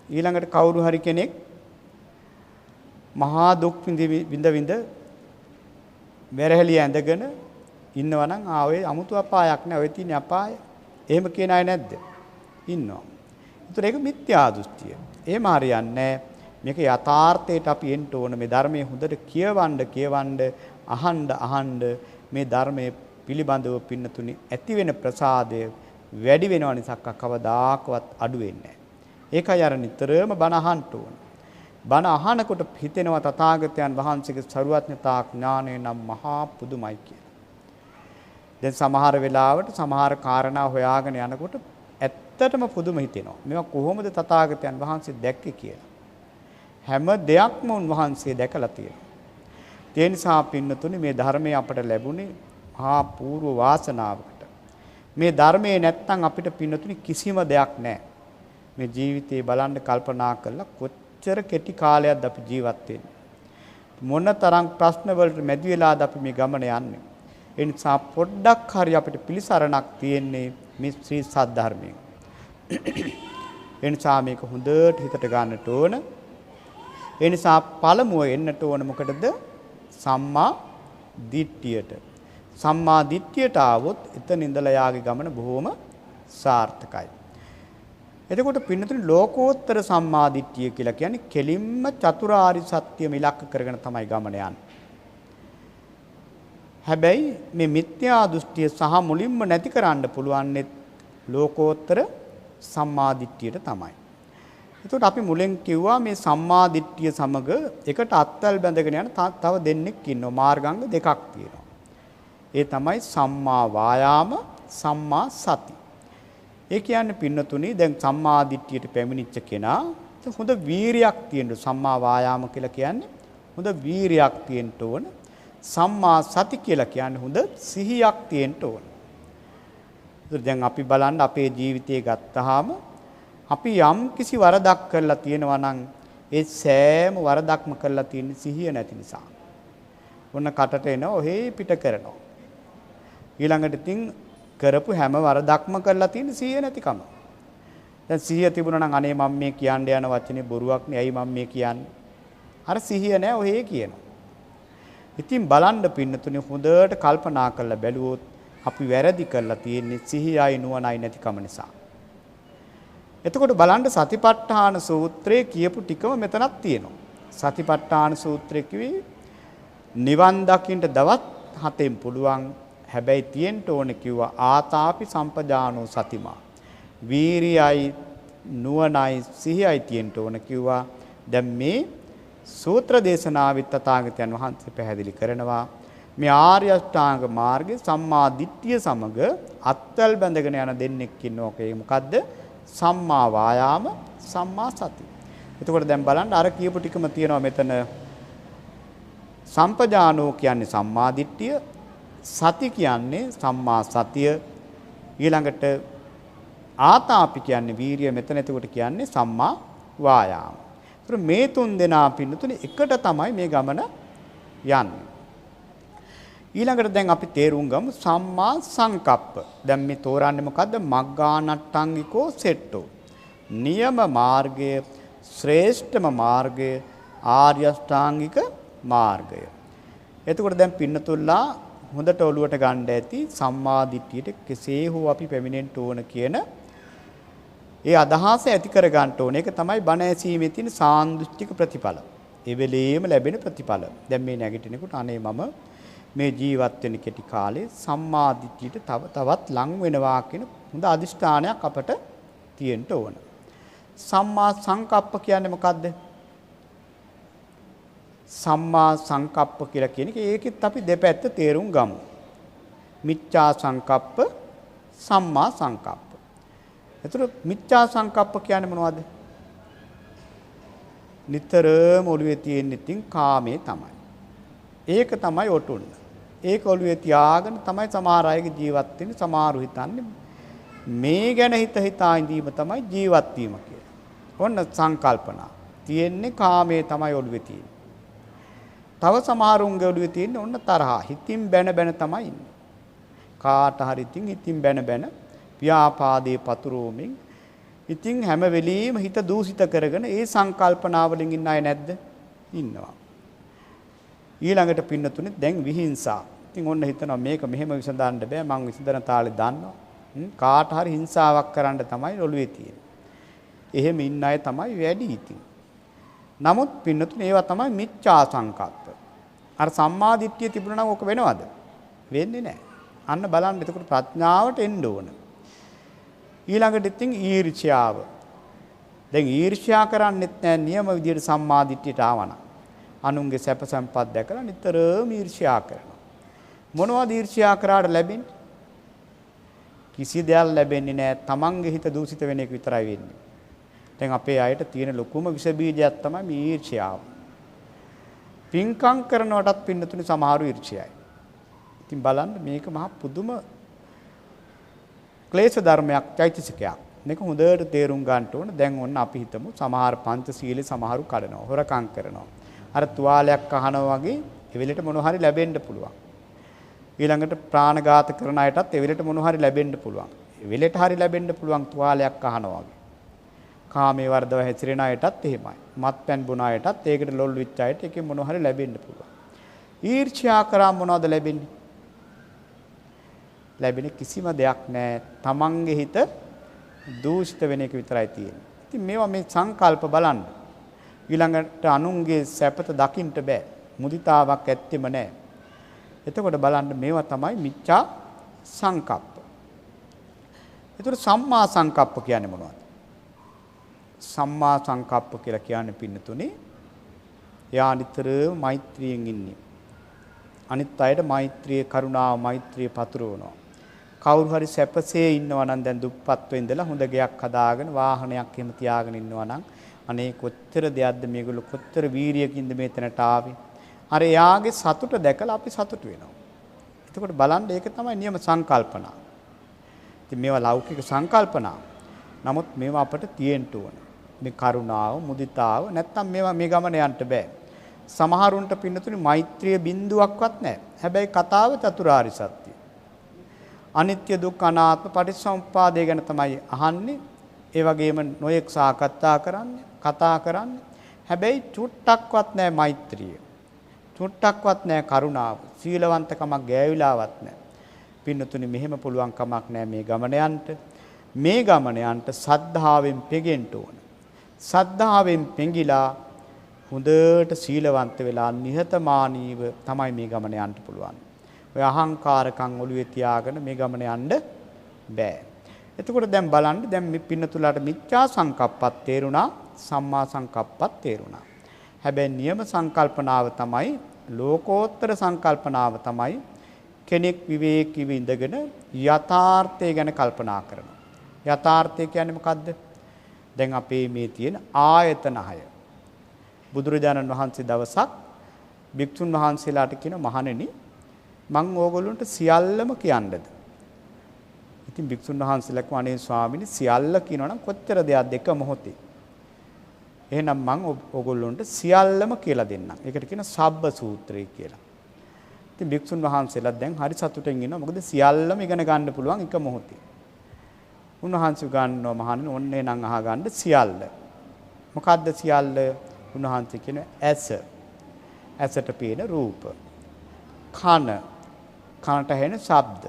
S2: ඊළඟට කවුරු හරි කෙනෙක් මහා දුක් විඳ වැරහැලිය ඇඳගෙන ඉන්නවා නම් ඔය අමුතු අපායක් නෑ ඔය තියෙන අපාය. එහෙම කියන අය නැද්ද? ඉන්නවා. ඒතර ඒක මිත්‍යා දෘෂ්ටිය. එහෙම හරියන්නේ මේක යථාර්ථයට අපි එන්න ඕන මේ ධර්මයේ හොඳට කියවන්න අහන්න මේ ධර්මයේ පිළිබඳව පින්නතුනි ඇති වෙන ප්‍රසාදය වැඩි වෙනව නිසා කවදාකවත් අඩු වෙන්නේ නැහැ. ඒකයි අර නිතරම බණ අහන්න ඕන. බණ අහනකොට හිතෙනවා තථාගතයන් වහන්සේගේ සරුවඥතා ඥානය නම් මහා පුදුමයි කියලා. දැන් සමහර වෙලාවට සමහර කාරණා හොයාගෙන යනකොට ඇත්තටම පුදුම හිතෙනවා. මේවා කොහොමද තථාගතයන් වහන්සේ දැක්කේ කියලා. හැම දෙයක්ම උන්වහන්සේ දැකලා තියෙනවා. ඒ නිසා පින්නතුනි මේ ධර්මය අපට ලැබුණේ මහා පූර්ව වාසනාවකට. මේ ධර්මයේ නැත්තම් අපිට පින්නතුනි කිසිම දෙයක් නැහැ. මේ ජීවිතේ බලන්න කල්පනා කරලා කොච්චර කෙටි කාලයක්ද අපි ජීවත් වෙන්නේ. මොනතරම් ප්‍රශ්න වලට මැදි වෙලාද අපි මේ ගමන යන්නේ. ඒ නිසා පොඩ්ඩක් හරි අපිට පිළිසරණක් තියෙන්නේ මේ ශ්‍රී සද්ධර්මයෙන්. ඒ නිසා මේක හොඳට හිතට ගන්නට ඕන. ඒ නිසා පළමුව එන්නට ඕන මොකටද? සම්මා දිට්ඨියට. සම්මා දිට්ඨියට આવොත් එතන ඉඳලා යාගේ ගමන බොහොම සාර්ථකයි. එතකොට පින්නතුනි ලෝකෝත්තර සම්මා දිට්ඨිය කියලා කියන්නේ කෙලින්ම චතුරාර්ය සත්‍යම ඉලක්ක කරගෙන තමයි ගමන යන්නේ. හැබැයි මේ මිත්‍යා දෘෂ්ටිය සහ මුලින්ම නැති කරන්න පුළුවන් ලෝකෝත්තර සම්මා දිට්ඨියට තමයි. එතකොට අපි මුලින් කිව්වා මේ සම්මා දිට්ඨිය සමග එකට අත්වල බැඳගෙන යන තව දෙන්නෙක් ඉන්නවා. මාර්ගාංග දෙකක් තියෙනවා. ඒ තමයි සම්මා වායාම සම්මා සති. ඒ කියන්නේ පින්නතුනි දැන් සම්මා දිට්ඨියට පැමිණිච්ච කෙනා හොඳ වීරියක් තියෙන්න සම්මා වායාම කියලා කියන්නේ හොඳ වීරියක් තියෙන්න ඕන. සම්මා සති කියලා කියන්නේ හොඳ සිහියක් තියෙන්න ඕන. දැන් අපි බලන්න අපේ ජීවිතය ගත්තාම අපි යම් කිසි වරදක් කරලා තියෙනවා නම් ඒ සෑම වරදක්ම කරලා තියෙන සිහිය නැති නිසා. ඔන්න කටට එනවා ඔහේ පිට කරනවා. ඊළඟට ඉතින් කරපු හැම වරදක්ම කරලා තියෙන සිහිය නැතිකම. දැන් සිහිය තිබුණා නම් අනේ මම මේ කියන්න යන වචනේ බොරුවක් නේ. ඇයි මම මේ කියන්නේ? අර සිහිය නැහැ ඔහේ කියනවා. ඉතින් බලන්න පින්නතුනේ හොඳට කල්පනා කරලා බැලුවොත් අපි වැරදි කරලා තියෙන්නේ සිහියයි නුවණයි නැතිකම නිසා. එතකොට බලන්න සතිපට්ඨාන සූත්‍රයේ කියපු ටිකම මෙතනක් තියෙනවා. සතිපට්ඨාන සූත්‍රයේ කිවි නිවන් දකින්න දවස් 7න් පුළුවන්. හැබැයි තියෙන්න ඕනේ කිව්වා ආතාපි සම්පජානෝ සතිමා. වීරියයි නුවණයි සිහියයි තියෙන්න ඕන කිව්වා. දැන් මේ සූත්‍ර දේශනාවෙත් තථාගතයන් වහන්සේ පැහැදිලි කරනවා මේ ආර්ය අෂ්ටාංග මාර්ගයේ සම්මා දිට්ඨිය සමග අත්වැල් බැඳගෙන යන දෙන්නෙක් ඉන්නවා. ඒ මොකද්ද? සම්මා වායාම, සම්මා සති. එතකොට දැන් බලන්න අර කියපු ටිකම තියෙනවා මෙතන. සම්පජානෝ කියන්නේ සම්මා දිට්ඨිය, සති කියන්නේ සම්මා සතිය, ඊළඟට ආතාපි කියන්නේ වීරිය, මෙතන එතකොට කියන්නේ සම්මා වායාම. ඒතර මේ තුන් දෙනා පින්නතුනේ එකට තමයි මේ ගමන යන්නේ. ඊළඟට දැන් අපි තේරුම් ගමු සම්මා සංකප්ප. දැන් මේ තෝරන්නේ මොකද්ද? මග්ගානට්ටංගිකෝ සෙට්ටෝ. නියම මාර්ගය, ශ්‍රේෂ්ඨම මාර්ගය, ආර්ය අෂ්ටාංගික මාර්ගය. එතකොට දැන් පින්නතුල්ලා හොඳට ඔළුවට ගන්න ඇති සම්මා දිට්ඨියට කෙසේ හෝ අපි පැමිණෙන්න ඕන කියන ඒ අදහස ඇති කර ගන්න ඕන. ඒක තමයි බණ ඇසීමේ තියෙන සාන්දෘෂ්ටික ප්‍රතිඵල. ඒ වෙලේම ලැබෙන ප්‍රතිඵල. දැන් මේ නැගිටිනකොට අනේ මම මේ ජීවත් වෙන කෙටි කාලේ සම්මා දිට්ඨියට තවත් ලං වෙනවා කියන හොඳ අදිෂ්ඨානයක් අපට තියෙන්න ඕන. සම්මා සංකප්ප කියන්නේ මොකද්ද? සම්මා සංකප්ප කියලා කියන එක ඒකෙත් අපි දෙපැත්ත තේරුම් ගමු. මිච්ඡා සංකප්ප, සම්මා සංකප්ප. එතකොට මිච්ඡා සංකප්ප කියන්නේ මොනවද? නිතරම ඔළුවේ තියෙන ඉතින් කාමේ තමයි. ඒක තමයි ඔටුන්න. ඒක ඔළුවේ තියාගෙන තමයි සමහර අයගේ ජීවත් වෙන්නේ. සමහරු හිතන්නේ මේ ගැන හිතා ඉඳීම තමයි ජීවත් වීම කියලා. ඔන්න සංකල්පනා. තියෙන්නේ කාමේ තමයි ඔළුවේ තියෙන්නේ. තව සමහරුන්ගේ ඔළුවේ තියෙන්නේ ඔන්න තරහ. හිතින් බැන තමයි ඉන්නේ. කාට හරි ඉතින් හිතින් බැන ව්‍යාපාදේ පතුරෝමින් ඉතින් හැම වෙලෙම හිත දූෂිත කරගෙන ඒ සංකල්පනාවලින් ඉන්න අය නැද්ද? ඉන්නවා. ඊළඟට පින්නතුනේ දැන් විහිංසා. ඉතින් ඔන්න හිතනවා මේක මෙහෙම විසඳන්න බෑ. මං විසඳන තාලේ දන්නවා. කාට හරි හිංසාවක් කරන්න තමයි ඔළුවේ තියෙන්නේ. එහෙම ඉන්න අය තමයි වැඩි ඉතින්. නමුත් පින්නතුනේ ඒවා තමයි මිච්ඡා සංකප්ප. අර සම්මා දිට්ඨිය තිබුණා නම් ඕක වෙනවද? වෙන්නේ නැහැ. අන්න බලන්න එතකොට ප්‍රඥාවට එන්න ඕන. ඊළඟට ඉතින් ඊර්ෂ්‍යාව. දැන් ඊර්ෂ්‍යා කරන්නෙත් නැහැ නියම විදියට සම්මා දිට්ඨියට ආවනම්. අනුන්ගේ සැප සම්පත් දැකලා නිතරම ඊර්ෂ්‍යා කරනවා. මොනවද ඊර්ෂ්‍යා කරාට ලැබෙන්නේ? කිසි දෙයක් ලැබෙන්නේ නැහැ. තමන්ගේ හිත දූෂිත වෙන එක විතරයි වෙන්නේ. දැන් අපේ අයට තියෙන ලොකුම විස බීජයක් තමයි මේ ඊර්ෂ්‍යාව. පින්කම් කරනකොටත් පින්නතුනේ සමහරු ඊර්ෂ්‍යයි. ඉතින් බලන්න මේක මහා පුදුම ක්ලේශ ධර්මයක්, චෛතසිකයක්. මේක හොඳට තේරුම් ගන්න ඕන. දැන් ඔන්න අපි හිතමු සමහර පංචශීලයේ සමහරු කඩනවා, හොරකම් කරනවා. අර තුවාලයක් අහනවා වගේ එවෙලට මොන හරි ලැබෙන්න පුළුවන්. ඊළඟට ප්‍රාණඝාත කරන අයටත් එවෙලට මොන හරි ලැබෙන්න පුළුවන්. එවෙලට හරි ලැබෙන්න පුළුවන් තුවාලයක් අහනවා වගේ. කාමයේ වර්ධව හැසිරෙන අයටත් එහෙමයි. මත්පැන් බොන අයටත් ඒකට ලොල් වෙච්ච අයට එකෙන් මොන හරි ලැබෙන්න පුළුවන්. ඊර්ෂ්‍යා කරා මොනවද ලැබෙන්නේ? ලැබෙන කිසිම දෙයක් නැහැ. තමන්ගේ හිත දූෂිත වෙන එක විතරයි තියෙන්නේ. ඉතින් මේවා මේ සංකල්ප බලන්න. ඊළඟට අනුන්ගේ සැපත දකින්න බෑ. මුදිතාවක් ඇත්තෙම නැහැ. එතකොට බලන්න මේවා තමයි මිච්ඡා සංකප්ප. ඒතර සම්මා සංකප්ප කියන්නේ මොනවද? සම්මා සංකප්ප කියලා කියන්නේ පින්නතුනේ එයා නිතරම මෛත්‍රියෙන් ඉන්නේ. අනිත් අයට මෛත්‍රිය, කරුණාව, මෛත්‍රිය පතුරවනවා. කවුරු හරි සැපසේ ඉන්නවා නම් දැන් දුප්පත් වෙඳලා හොඳ ගෙයක් හදාගෙන වාහනයක් එහෙම තියාගෙන ඉන්නවා නම් අනේ කොච්චර දෙයක්ද මේගොල්ලෝ කොච්චර වීරියකින්ද මේ තැනට ආවේ. අර එයාගේ සතුට දැකලා අපි සතුට වෙනවා. එතකොට බලන්න ඒක තමයි නියම සංකල්පනා. ඉතින් මේවා ලෞකික සංකල්පනා. නමුත් මේවා අපට තියෙන්න ඕන. මේ කරුණාව, මුදිතාව නැත්තම් මේවා මේ ගමන යන්න බෑ. සමහරුන්ට පින්නතුනේ මෛත්‍රිය බිඳුවක්වත් නැහැ. හැබැයි කතාව චතුරාර්ය සත්‍ය. අනිත්‍ය දුක්ඛ අනාත්ම පටිච්චසමුප්පාදය ගැන තමයි අහන්නේ. ඒ වගේම නොයෙක් සාකච්ඡා කරන්නේ, කතා කරන්නේ. හැබැයි චුට්ටක්වත් නැහැ මෛත්‍රිය. චුට්ටක්වත් නැහැ කරුණාව. සීලවන්තකමක් ගෑවිලාවත් නැහැ. පින්නතුනේ මෙහෙම පුළුවන් කමක් නැහැ මේ ගමන යන්න. මේ ගමන යන්න සද්ධාවෙන් පෙගෙන්න ඕන. සද්ධාවෙන් පෙඟිලා හොඳට සීලවන්ත වෙලා නිහතමානීව තමයි මේ ගමන යන්න පුළුවන්. ඔය අහංකාරකම් ඔළුවේ තියාගෙන මේ ගමන යන්න බෑ. එතකොට දැන් බලන්න දැන් මේ පින්නතුලාට මිච්ඡා සංකප්පත් තේරුණා, සම්මා සංකප්පත් තේරුණා. හැබැයි නියම සංකල්පනාව තමයි ලෝකෝත්තර සංකල්පනාව තමයි කෙනෙක් විවේකීව ඉඳගෙන යථාර්ථය ගැන කල්පනා කරනවා. යථාර්ථය කියන්නේ මොකද්ද? දැන් අපේ මේ තියෙන ආයතන 6. බුදුරජාණන් වහන්සේ දවසක් භික්ෂුන් වහන්සේලාට කියන මහණෙනි මං ඕගොල්ලන්ට සියල්ලම කියන්නද? ඉතින් භික්ෂුන් වහන්සේලා කිව්වා අනේ ස්වාමීනි සියල්ල කියනවා නම් කොච්චර දෙයක්ද එක මොහොතේ. එහෙනම් මං ඕගොල්ලන්ට සියල්ලම කියලා දෙන්නම්. ඒකට කියන සබ්බ සූත්‍රය කියලා. ඉතින් භික්ෂුන් වහන්සේලා දැන් හරි සතුටින් ඉන්නවා. මොකද සියල්ලම ඉගෙන ගන්න පුළුවන් එක මොහොතේ. උන්වහන්සේ ගන්නවා මහණෙනි ඔන්නේ නම් අහගන්න සියල්ල. මොකද්ද සියල්ල? උන්වහන්සේ කියන ඇස. ඇසට පේන රූප. කන. කනට ඇහෙන ශබ්ද.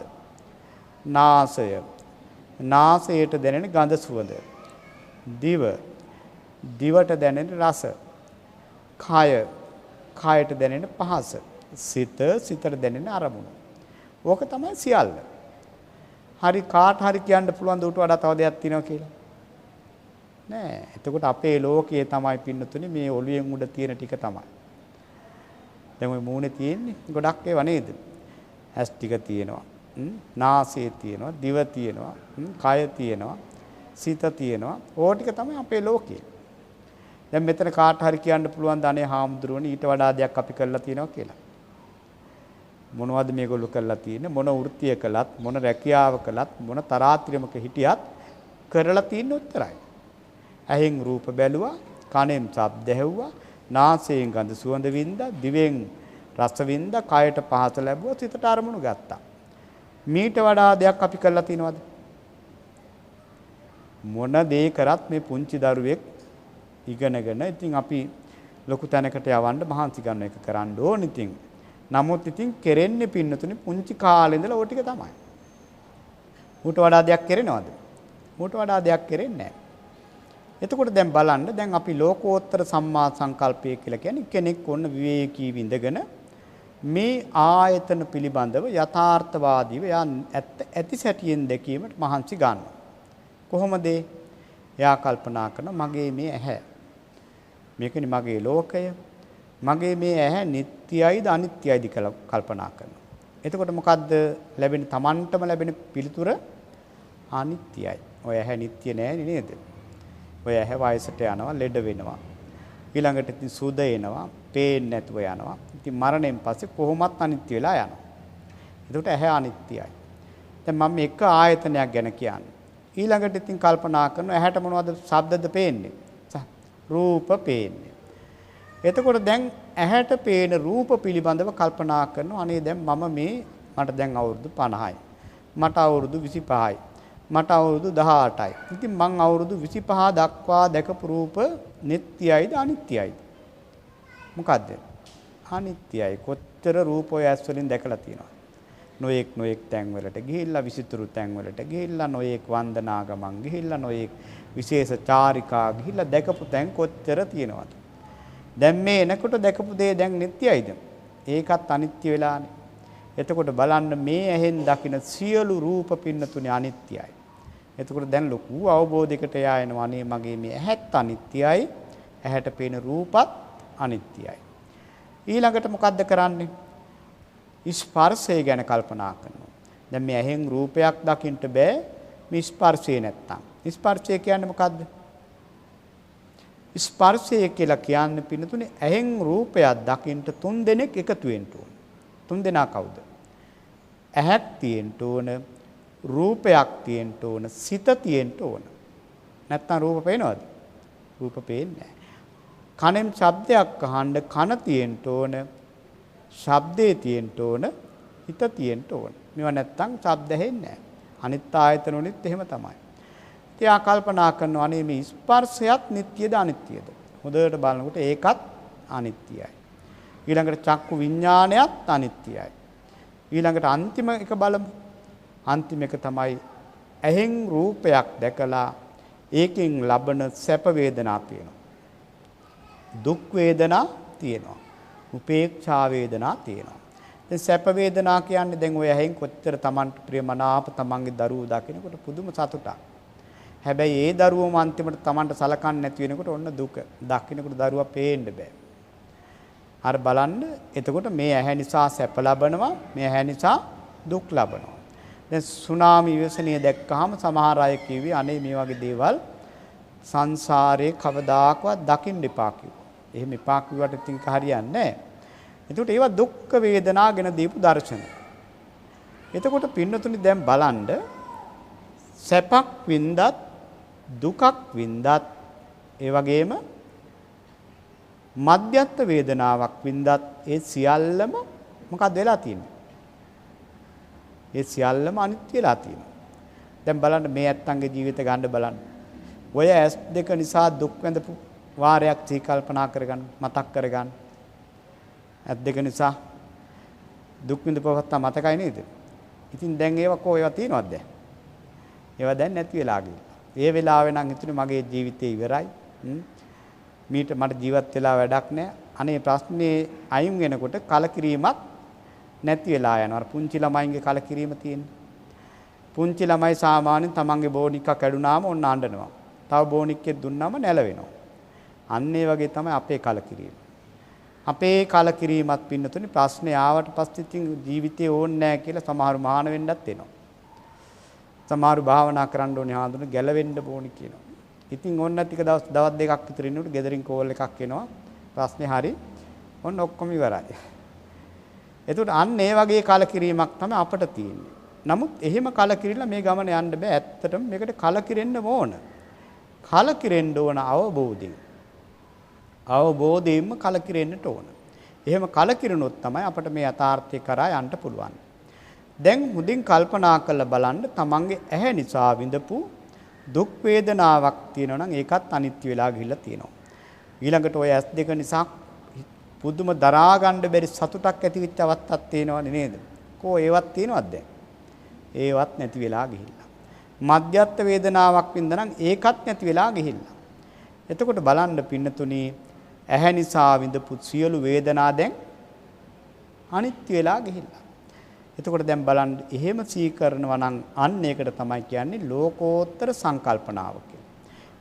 S2: නාසය. නාසයට දැනෙන ගඳ සුවඳ. දිව. දිවට දැනෙන රස. කය. කයට දැනෙන පහස. සිත. සිතට දැනෙන අරමුණු. ඕක තමයි සියල්ල. හරි කාට හරි කියන්න පුළුවන් ද උට වඩා තව දෙයක් තියෙනවා කියලා? නෑ. එතකොට අපේ ලෝකයේ තමයි පින්නතුනේ මේ ඔළුවෙන් උඩ තියෙන ටික තමයි. දැන් ওই මූණේ තියෙන්නේ ගොඩක් ඒවා නේද? ඇස් ටික තියෙනවා. නාසය තියෙනවා, දිව තියෙනවා, කය තියෙනවා, සිත තියෙනවා. ඕක ටික තමයි අපේ ලෝකය. දැන් මෙතන කාට හරි කියන්න පුළුවන් ද අනේ හාමුදුරුවනේ ඊට වඩා දෙයක් අපි කරලා තියෙනවා කියලා? මොනවද මේගොල්ලෝ කරලා තියෙන්නේ? මොන වෘත්තිය කළත්, මොන රැකියාව කළත්, මොන තරාතිරමක හිටියත් කරලා තියෙන උත්තරයි. ඇහෙන් රූප බැලුවා, කනෙන් ශබ්ද ඇහුවා, නාසයෙන් ගඳ සුවඳ වින්දා, දිවෙන් රස වින්දා, කයට පහස ලැබුවා, සිතට අරමුණු ගත්තා. මීට වඩා දෙයක් අපි කරලා තියෙනවද? මොන දේ කරත් මේ පුංචි දරුවෙක් ඉගෙනගෙන ඉතින් අපි ලොකු තැනකට යවන්න මහන්සි ගන්න එක කරන්න ඕන ඉතින්. නමුත් ඉතින් කෙරෙන්නේ පින්නතුනේ පුංචි කාලේ ඉඳලා ඕ ටික තමයි. ඌට වඩා දෙයක් කෙරෙනවද? ඌට වඩා දෙයක් කෙරෙන්නේ නැහැ. එතකොට දැන් බලන්න දැන් අපි ලෝකෝත්තර සම්මා සංකල්පය කියලා කියන්නේ කෙනෙක් ඔන්න විවේකී විඳගෙන මේ ආයතන පිළිබඳව යථාර්ථවාදීව ඇති සැටියෙන් දැකීමට මහන්සි ගන්නවා. කොහොමද? එයා කල්පනා කරන මගේ මේ ඇහැ. මේකනේ මගේ ලෝකය. මගේ මේ ඇහැ නිට්ටයයිද අනිත්‍යයිද කියලා කල්පනා කරනවා. එතකොට මොකද්ද ලැබෙන තමන්ටම ලැබෙන පිළිතුර? අනිත්‍යයි. ඔය ඇහැ නිට්ටය නෑ නේද? ඔය ඇහැ වයසට යනවා, ලෙඩ වෙනවා. ඊළඟට ඉතින් සුද එනවා, පේන්නේ නැතුව යනවා. ඉතින් මරණයෙන් පස්සේ කොහොමත් අනිත්‍ය වෙලා යනවා. එතකොට ඇහැ අනිත්‍යයි. දැන් මම එක ආයතනයක් ගැන කියන්නේ. ඊළඟට ඉතින් කල්පනා කරනවා ඇහැට මොනවද ශබ්දද පේන්නේ? රූප පේන්නේ. එතකොට දැන් ඇහැට පේන රූප පිළිබඳව කල්පනා කරනවා අනේ දැන් මට දැන් අවුරුදු 50යි. මට අවුරුදු 25යි. මට අවුරුදු 18යි. ඉතින් මං අවුරුදු 25 දක්වා දැකපු රූප නිට්ටයයිද අනිත්‍යයිද? මොකද්ද? අනිත්‍යයි. කොච්චර රූප ඔය ඇස් වලින් දැකලා තියෙනවද? නොඑක් තැන් වලට ගිහිල්ලා විසිතුරු තැන් වලට ගිහිල්ලා නොඑක් වන්දනා ගමන් ගිහිල්ලා නොඑක් විශේෂ චාරිකා ගිහිල්ලා දැකපු තැන් කොච්චර තියෙනවද? දැන් මේ එනකොට දැකපු දේ දැන් නිට්ටයයිද? ඒකත් අනිත්‍ය වෙලානේ. එතකොට බලන්න මේ ඇහෙන් දකින සියලු රූප පින්නතුනේ අනිත්‍යයි. එතකොට දැන් ලොකු අවබෝධයකට යා එනවා අනේ මගේ මේ ඇහත් අනිත්‍යයි, ඇහැට පේන රූපත් අනිත්‍යයි. ඊළඟට මොකද්ද කරන්නේ? ස්පර්ශය ගැන කල්පනා කරනවා. දැන් මේ ඇහෙන් රූපයක් දකින්න බෑ මේ ස්පර්ශය නැත්තම්. ස්පර්ශය කියන්නේ මොකද්ද? ස්පර්ශය කියලා කියන්නේ පින්නතුනේ ඇහෙන් රූපයක් දකින්න තුන් දෙනෙක් එකතු වෙන්න ඕන. තුන් දෙනා කවුද? ඇහක් තියෙන්න ඕන, රූපයක් තියෙන්න ඕන, සිත තියෙන්න ඕන. නැත්තම් රූප පේනවද? රූප පේන්නේ නැහැ. කනෙන් ශබ්දයක් අහන්න කන තියෙන්න ඕන, ශබ්දේ තියෙන්න ඕන, හිත තියෙන්න ඕන. මේවා නැත්තම් ශබ්ද ඇහෙන්නේ නැහැ. අනිත් ආයතන වලිත් එහෙම තමයි. තියා කල්පනා කරනවා අනේ මේ ස්පර්ශයත් නිට්ටියද අනිත්‍යද? හොඳට බලනකොට ඒකත් අනිත්‍යයි. ඊළඟට චක්කු විඥානයත් අනිත්‍යයි. ඊළඟට අන්තිම එක බලමු. අන්තිම එක තමයි ඇහෙන් රූපයක් දැකලා ඒකෙන් ලබන සැප වේදනා තියෙනවා. දුක් වේදනා තියෙනවා. උපේක්ෂා වේදනා තියෙනවා. දැන් සැප වේදනා කියන්නේ දැන් ඔය ඇහෙන් කොච්චර Tamanට ප්‍රියමනාප Tamanගේ දරුවෝ දකිනකොට පුදුම සතුටක්. හැබැයි ඒ දරුවෝම අන්තිමට Tamanට සලකන්නේ නැති වෙනකොට ඔන්න දුක. දකින්නකොට දරුවා පේන්න බෑ. අර බලන්න එතකොට මේ ඇහැ නිසා සැප ලබනවා මේ ඇහැ නිසා දුක් ලබනවා. දැන් සුනාමි විවසනිය දැක්කහම සමහර අය කිව්වේ අනේ මේ වගේ දේවල් සංසාරේ කවදාකවත් දකින්න එපා කිව්වා. එහෙම එපා කිව්වට ඉතින් හරියන්නේ නැහැ. එතකොට ඒවා දුක් වේදනාගෙන දීපු දර්ශන. එතකොට පින්නතුනි දැන් බලන්න සැපක් වින්දත් දුකක් වින්දත් ඒ වගේම මධ්‍යස්ථ වේදනාවක් වින්දත් ඒ සියල්ලම මොකක්ද වෙලා තියෙන්නේ? ඒ සියල්ලම අනිත්‍ය වෙලා තියෙනවා. දැන් බලන්න මේ ඇත්තන්ගේ ජීවිත ගන්න බලන්න. ඔය ඇස් දෙක නිසා දුක් විඳපු වාරයක් සී කල්පනා කරගන්න මතක් කරගන්න. ඇස් දෙක නිසා දුක් විඳපුවත් මතකයි නේද? ඉතින් දැන් ඒවා ඒවා තියෙනවද දැන්? ඒවා දැන් නැති වෙලා ගිහින්. ඒ වෙලාවේ නම් හිතුනේ මගේ ජීවිතේ ඉවරයි. මට ජීවත් වෙලා වැඩක් නැහැ. අනේ ප්‍රශ්නේ අයින් වෙනකොට කලකිරීමක් නැති වෙලා යනවා. පුංචි ළමයින්ගේ කලකිරීම තියෙන්නේ. පුංචි ළමයි සාමාන්‍යයෙන් තමන්ගේ බෝනික්ක කැඩුනාම ඔන්න අඬනවා. තව බෝනික්කෙක් දුන්නාම නැලවෙනවා. අන්න ඒ වගේ තමයි අපේ කලකිරීම. අපේ කලකිරීමත් පින්නතුනේ ප්‍රශ්නේ ආවට පස්සේ ඉතින් ජීවිතේ ඕනේ නැහැ කියලා සමහරු මහාන වෙන්නත් එනවා. සමහරු භාවනා කරන්න ඕනේ ආඳුන ගැලවෙන්න ඕනේ කියනවා. ඉතින් ඔන්න ටික දවස් දෙකක් විතර ඉන්නකොට ගෙදරින් කෝල් එකක් එනවා. ප්‍රශ්නේ හරි. ඔන්න ඔක්කොම ඉවරයි. එතකොට අන්න ඒ වගේ කලකිරීමක් තමයි අපට තියෙන්නේ. නමුත් එහෙම කලකිරිලා මේ ගමන යන්න බෑ. ඇත්තටම මේකට කලකිරෙන්න ඕන. කලකිරෙන්න ඕන අවබෝධයෙන්. අවබෝධයෙන්ම කලකිරෙන්නට ඕන. එහෙම කලකිරුණොත් තමයි අපට මේ යථාර්ථය කරා යන්න පුළුවන්. දැන් මුදින් කල්පනා කරලා බලන්න තමන්ගේ ඇහැ නිසා විඳපු දුක් වේදනාවක් තියෙනවා නම් ඒකත් අනිත්‍ය වෙලා ගිහිල්ලා තියෙනවා. ඊළඟට ඔය ඇස් දෙක නිසා පුදුම දරා ගන්න බැරි සතුටක් ඇති වෙච්ච අවස්ථාවක් තියෙනවනේ නේද? ඒවත් තියෙනවද දැන්? ඒවත් නැති වෙලා ගිහිල්ලා. මධ්‍යස්ථ වේදනාවක් වින්දනම් ඒකත් නැති වෙලා ගිහිල්ලා. එතකොට බලන්න පින්නතුණි ඇහැ නිසා විඳපු සියලු වේදනා දැන් අනිත්‍ය වෙලා ගිහිල්ලා. එතකොට දැන් බලන්න එහෙම සී කරනවා නම් අන්න ඒකට තමයි කියන්නේ ලෝකෝත්තර සංකල්පනාව කියලා.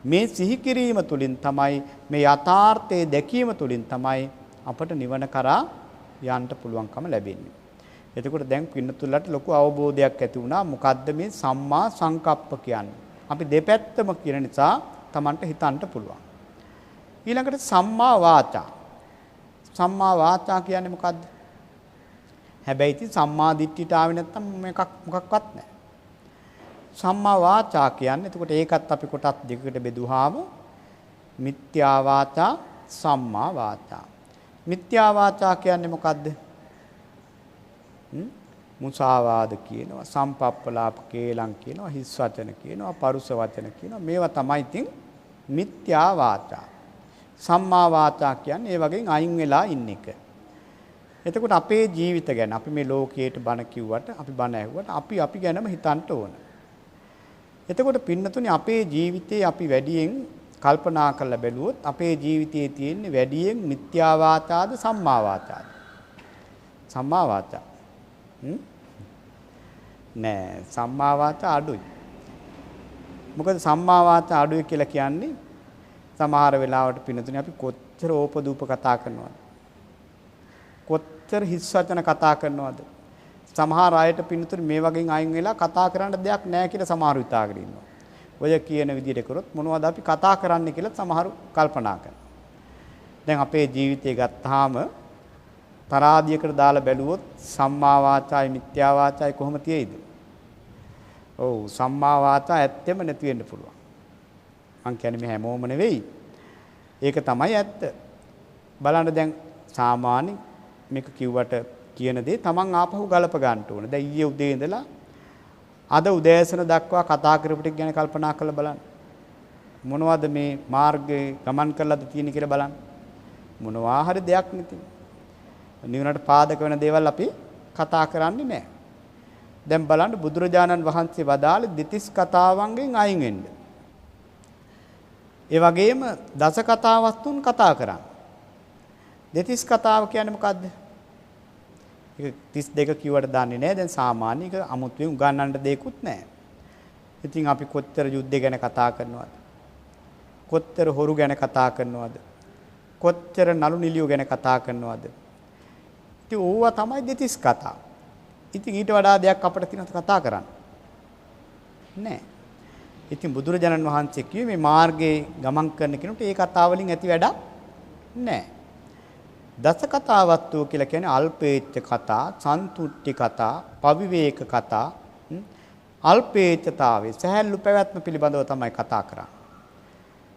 S2: මේ සිහි කිරීම තුළින් තමයි මේ යථාර්ථයේ දැකීම තුළින් තමයි අපට නිවන කරා යන්න පුළුවන්කම ලැබෙන්නේ. එතකොට දැන් පින්නතුලට ලොකු අවබෝධයක් ඇති වුණා මොකද්ද මේ සම්මා සංකප්ප කියන්නේ. අපි දෙපැත්තම කියන නිසා Tamanට හිතන්න පුළුවන්. ඊළඟට සම්මා වාචා. සම්මා වාචා කියන්නේ මොකද්ද? හැබැයි ඉතින් සම්මා දිට්ඨියට ආවේ නැත්තම් මොකක්වත් නැහැ. සම්මා වාචා කියන්නේ එතකොට ඒකත් අපි කොටස් දෙකකට බෙදුවාම මිත්‍යා වාචා සම්මා වාචා. මිත්‍යා වාචා කියන්නේ මොකද්ද? මුසාවාද කියනවා, සම්පප්පලාප කේලම් කියනවා, හිස් වචන කියනවා, පරුස වචන කියනවා. මේවා තමයි ඉතින් මිත්‍යා වාචා. සම්මා වාචා කියන්නේ ඒ වගේ අයින් වෙලා ඉන්න එක. එතකොට අපේ ජීවිත ගැන අපි මේ ලෝකයට බණ කිව්වට අපි බණ ඇහුවට අපි ගැනම හිතන්න ඕන. එතකොට පින්නතුනේ අපේ ජීවිතේ අපි වැඩියෙන් කල්පනා කරලා බැලුවොත් අපේ ජීවිතයේ තියෙන වැඩියෙන් මිත්‍යා වාචාද සම්මා වාචාද? සම්මා වාචා. නෑ සම්මා වාචා අඩුයි. මොකද සම්මා වාචා අඩුයි කියලා කියන්නේ සමහර වෙලාවට පින්නතුනේ අපි කොච්චර ඕපදූප කතා කරනවද? කොච්චර හිස් වචන කතා කරනවද? සමහර අයට පින්නතුනේ මේ වගේ අයින් වෙලා කතා කරන්න දෙයක් නැහැ කියලා සමහරු හිතාගෙන ඉන්නවා. ඔය කියන විදිහට කරොත් මොනවද අපි කතා කරන්න කියලා සමහරු කල්පනා කරනවා. දැන් අපේ ජීවිතය ගත්තාම තරාදියකට දාලා බැලුවොත් සම්මා වාචායි මිත්‍යා වාචායි කොහොම තියෙයිද? ඔව් සම්මා වාචා ඇත්තෙම නැති වෙන්න පුළුවන්. මං කියන්නේ මේ හැමෝම නෙවෙයි. ඒක තමයි ඇත්ත. බලන්න දැන් සාමාන්‍ය මේක කිව්වට කියන දේ තමන් ආපහු ගලප ගන්න ඕන. දැන් ඊයේ උදේ ඉඳලා අද උදෑසන දක්වා කතා කරපු ටික ගැන කල්පනා කරලා බලන්න. මොනවද මේ මාර්ගයේ ගමන් කරලාද තියෙන්නේ කියලා බලන්න. මොනවා හරි දෙයක් නැති. නිවනට පාදක වෙන දේවල් අපි කතා කරන්නේ නැහැ. දැන් බලන්න බුදුරජාණන් වහන්සේ වදාළේ දෙතිස් කතාවන්ගෙන් අයින් වෙන්න. ඒ වගේම දස කතා වස්තුන් කතා කරන්න. දෙතිස් කතාව කියන්නේ මොකද්ද? ඒක 32 කිව්වට දන්නේ නැහැ. දැන් සාමාන්‍ය එක අමුතුවෙන් උගන්වන්න දෙයක්වත් නැහැ. ඉතින් අපි කොච්චර යුද්ධ ගැන කතා කරනවද? කොච්චර හොරු ගැන කතා කරනවද? කොච්චර නළු නිලියෝ ගැන කතා කරනවද? ඉතින් ඕවා තමයි දෙතිස් කතා. ඉතින් ඊට වඩා දෙයක් අපිට තියෙනවද කතා කරන්න? නෑ. ඉතින් බුදුරජාණන් වහන්සේ කිව්වේ මේ මාර්ගයේ ගමන් කරන කෙනෙකුට ඒ කතාව වලින් ඇති වැඩක් නෑ. දස කතාවත්තු කියලා කියන්නේ අල්පේච්ඡ කතා, සන්තුට්ටි කතා, පවිවේක කතා, අල්පේච්ඡතාවේ සහැල්ලු පැවැත්ම පිළිබඳව තමයි කතා කරන්නේ.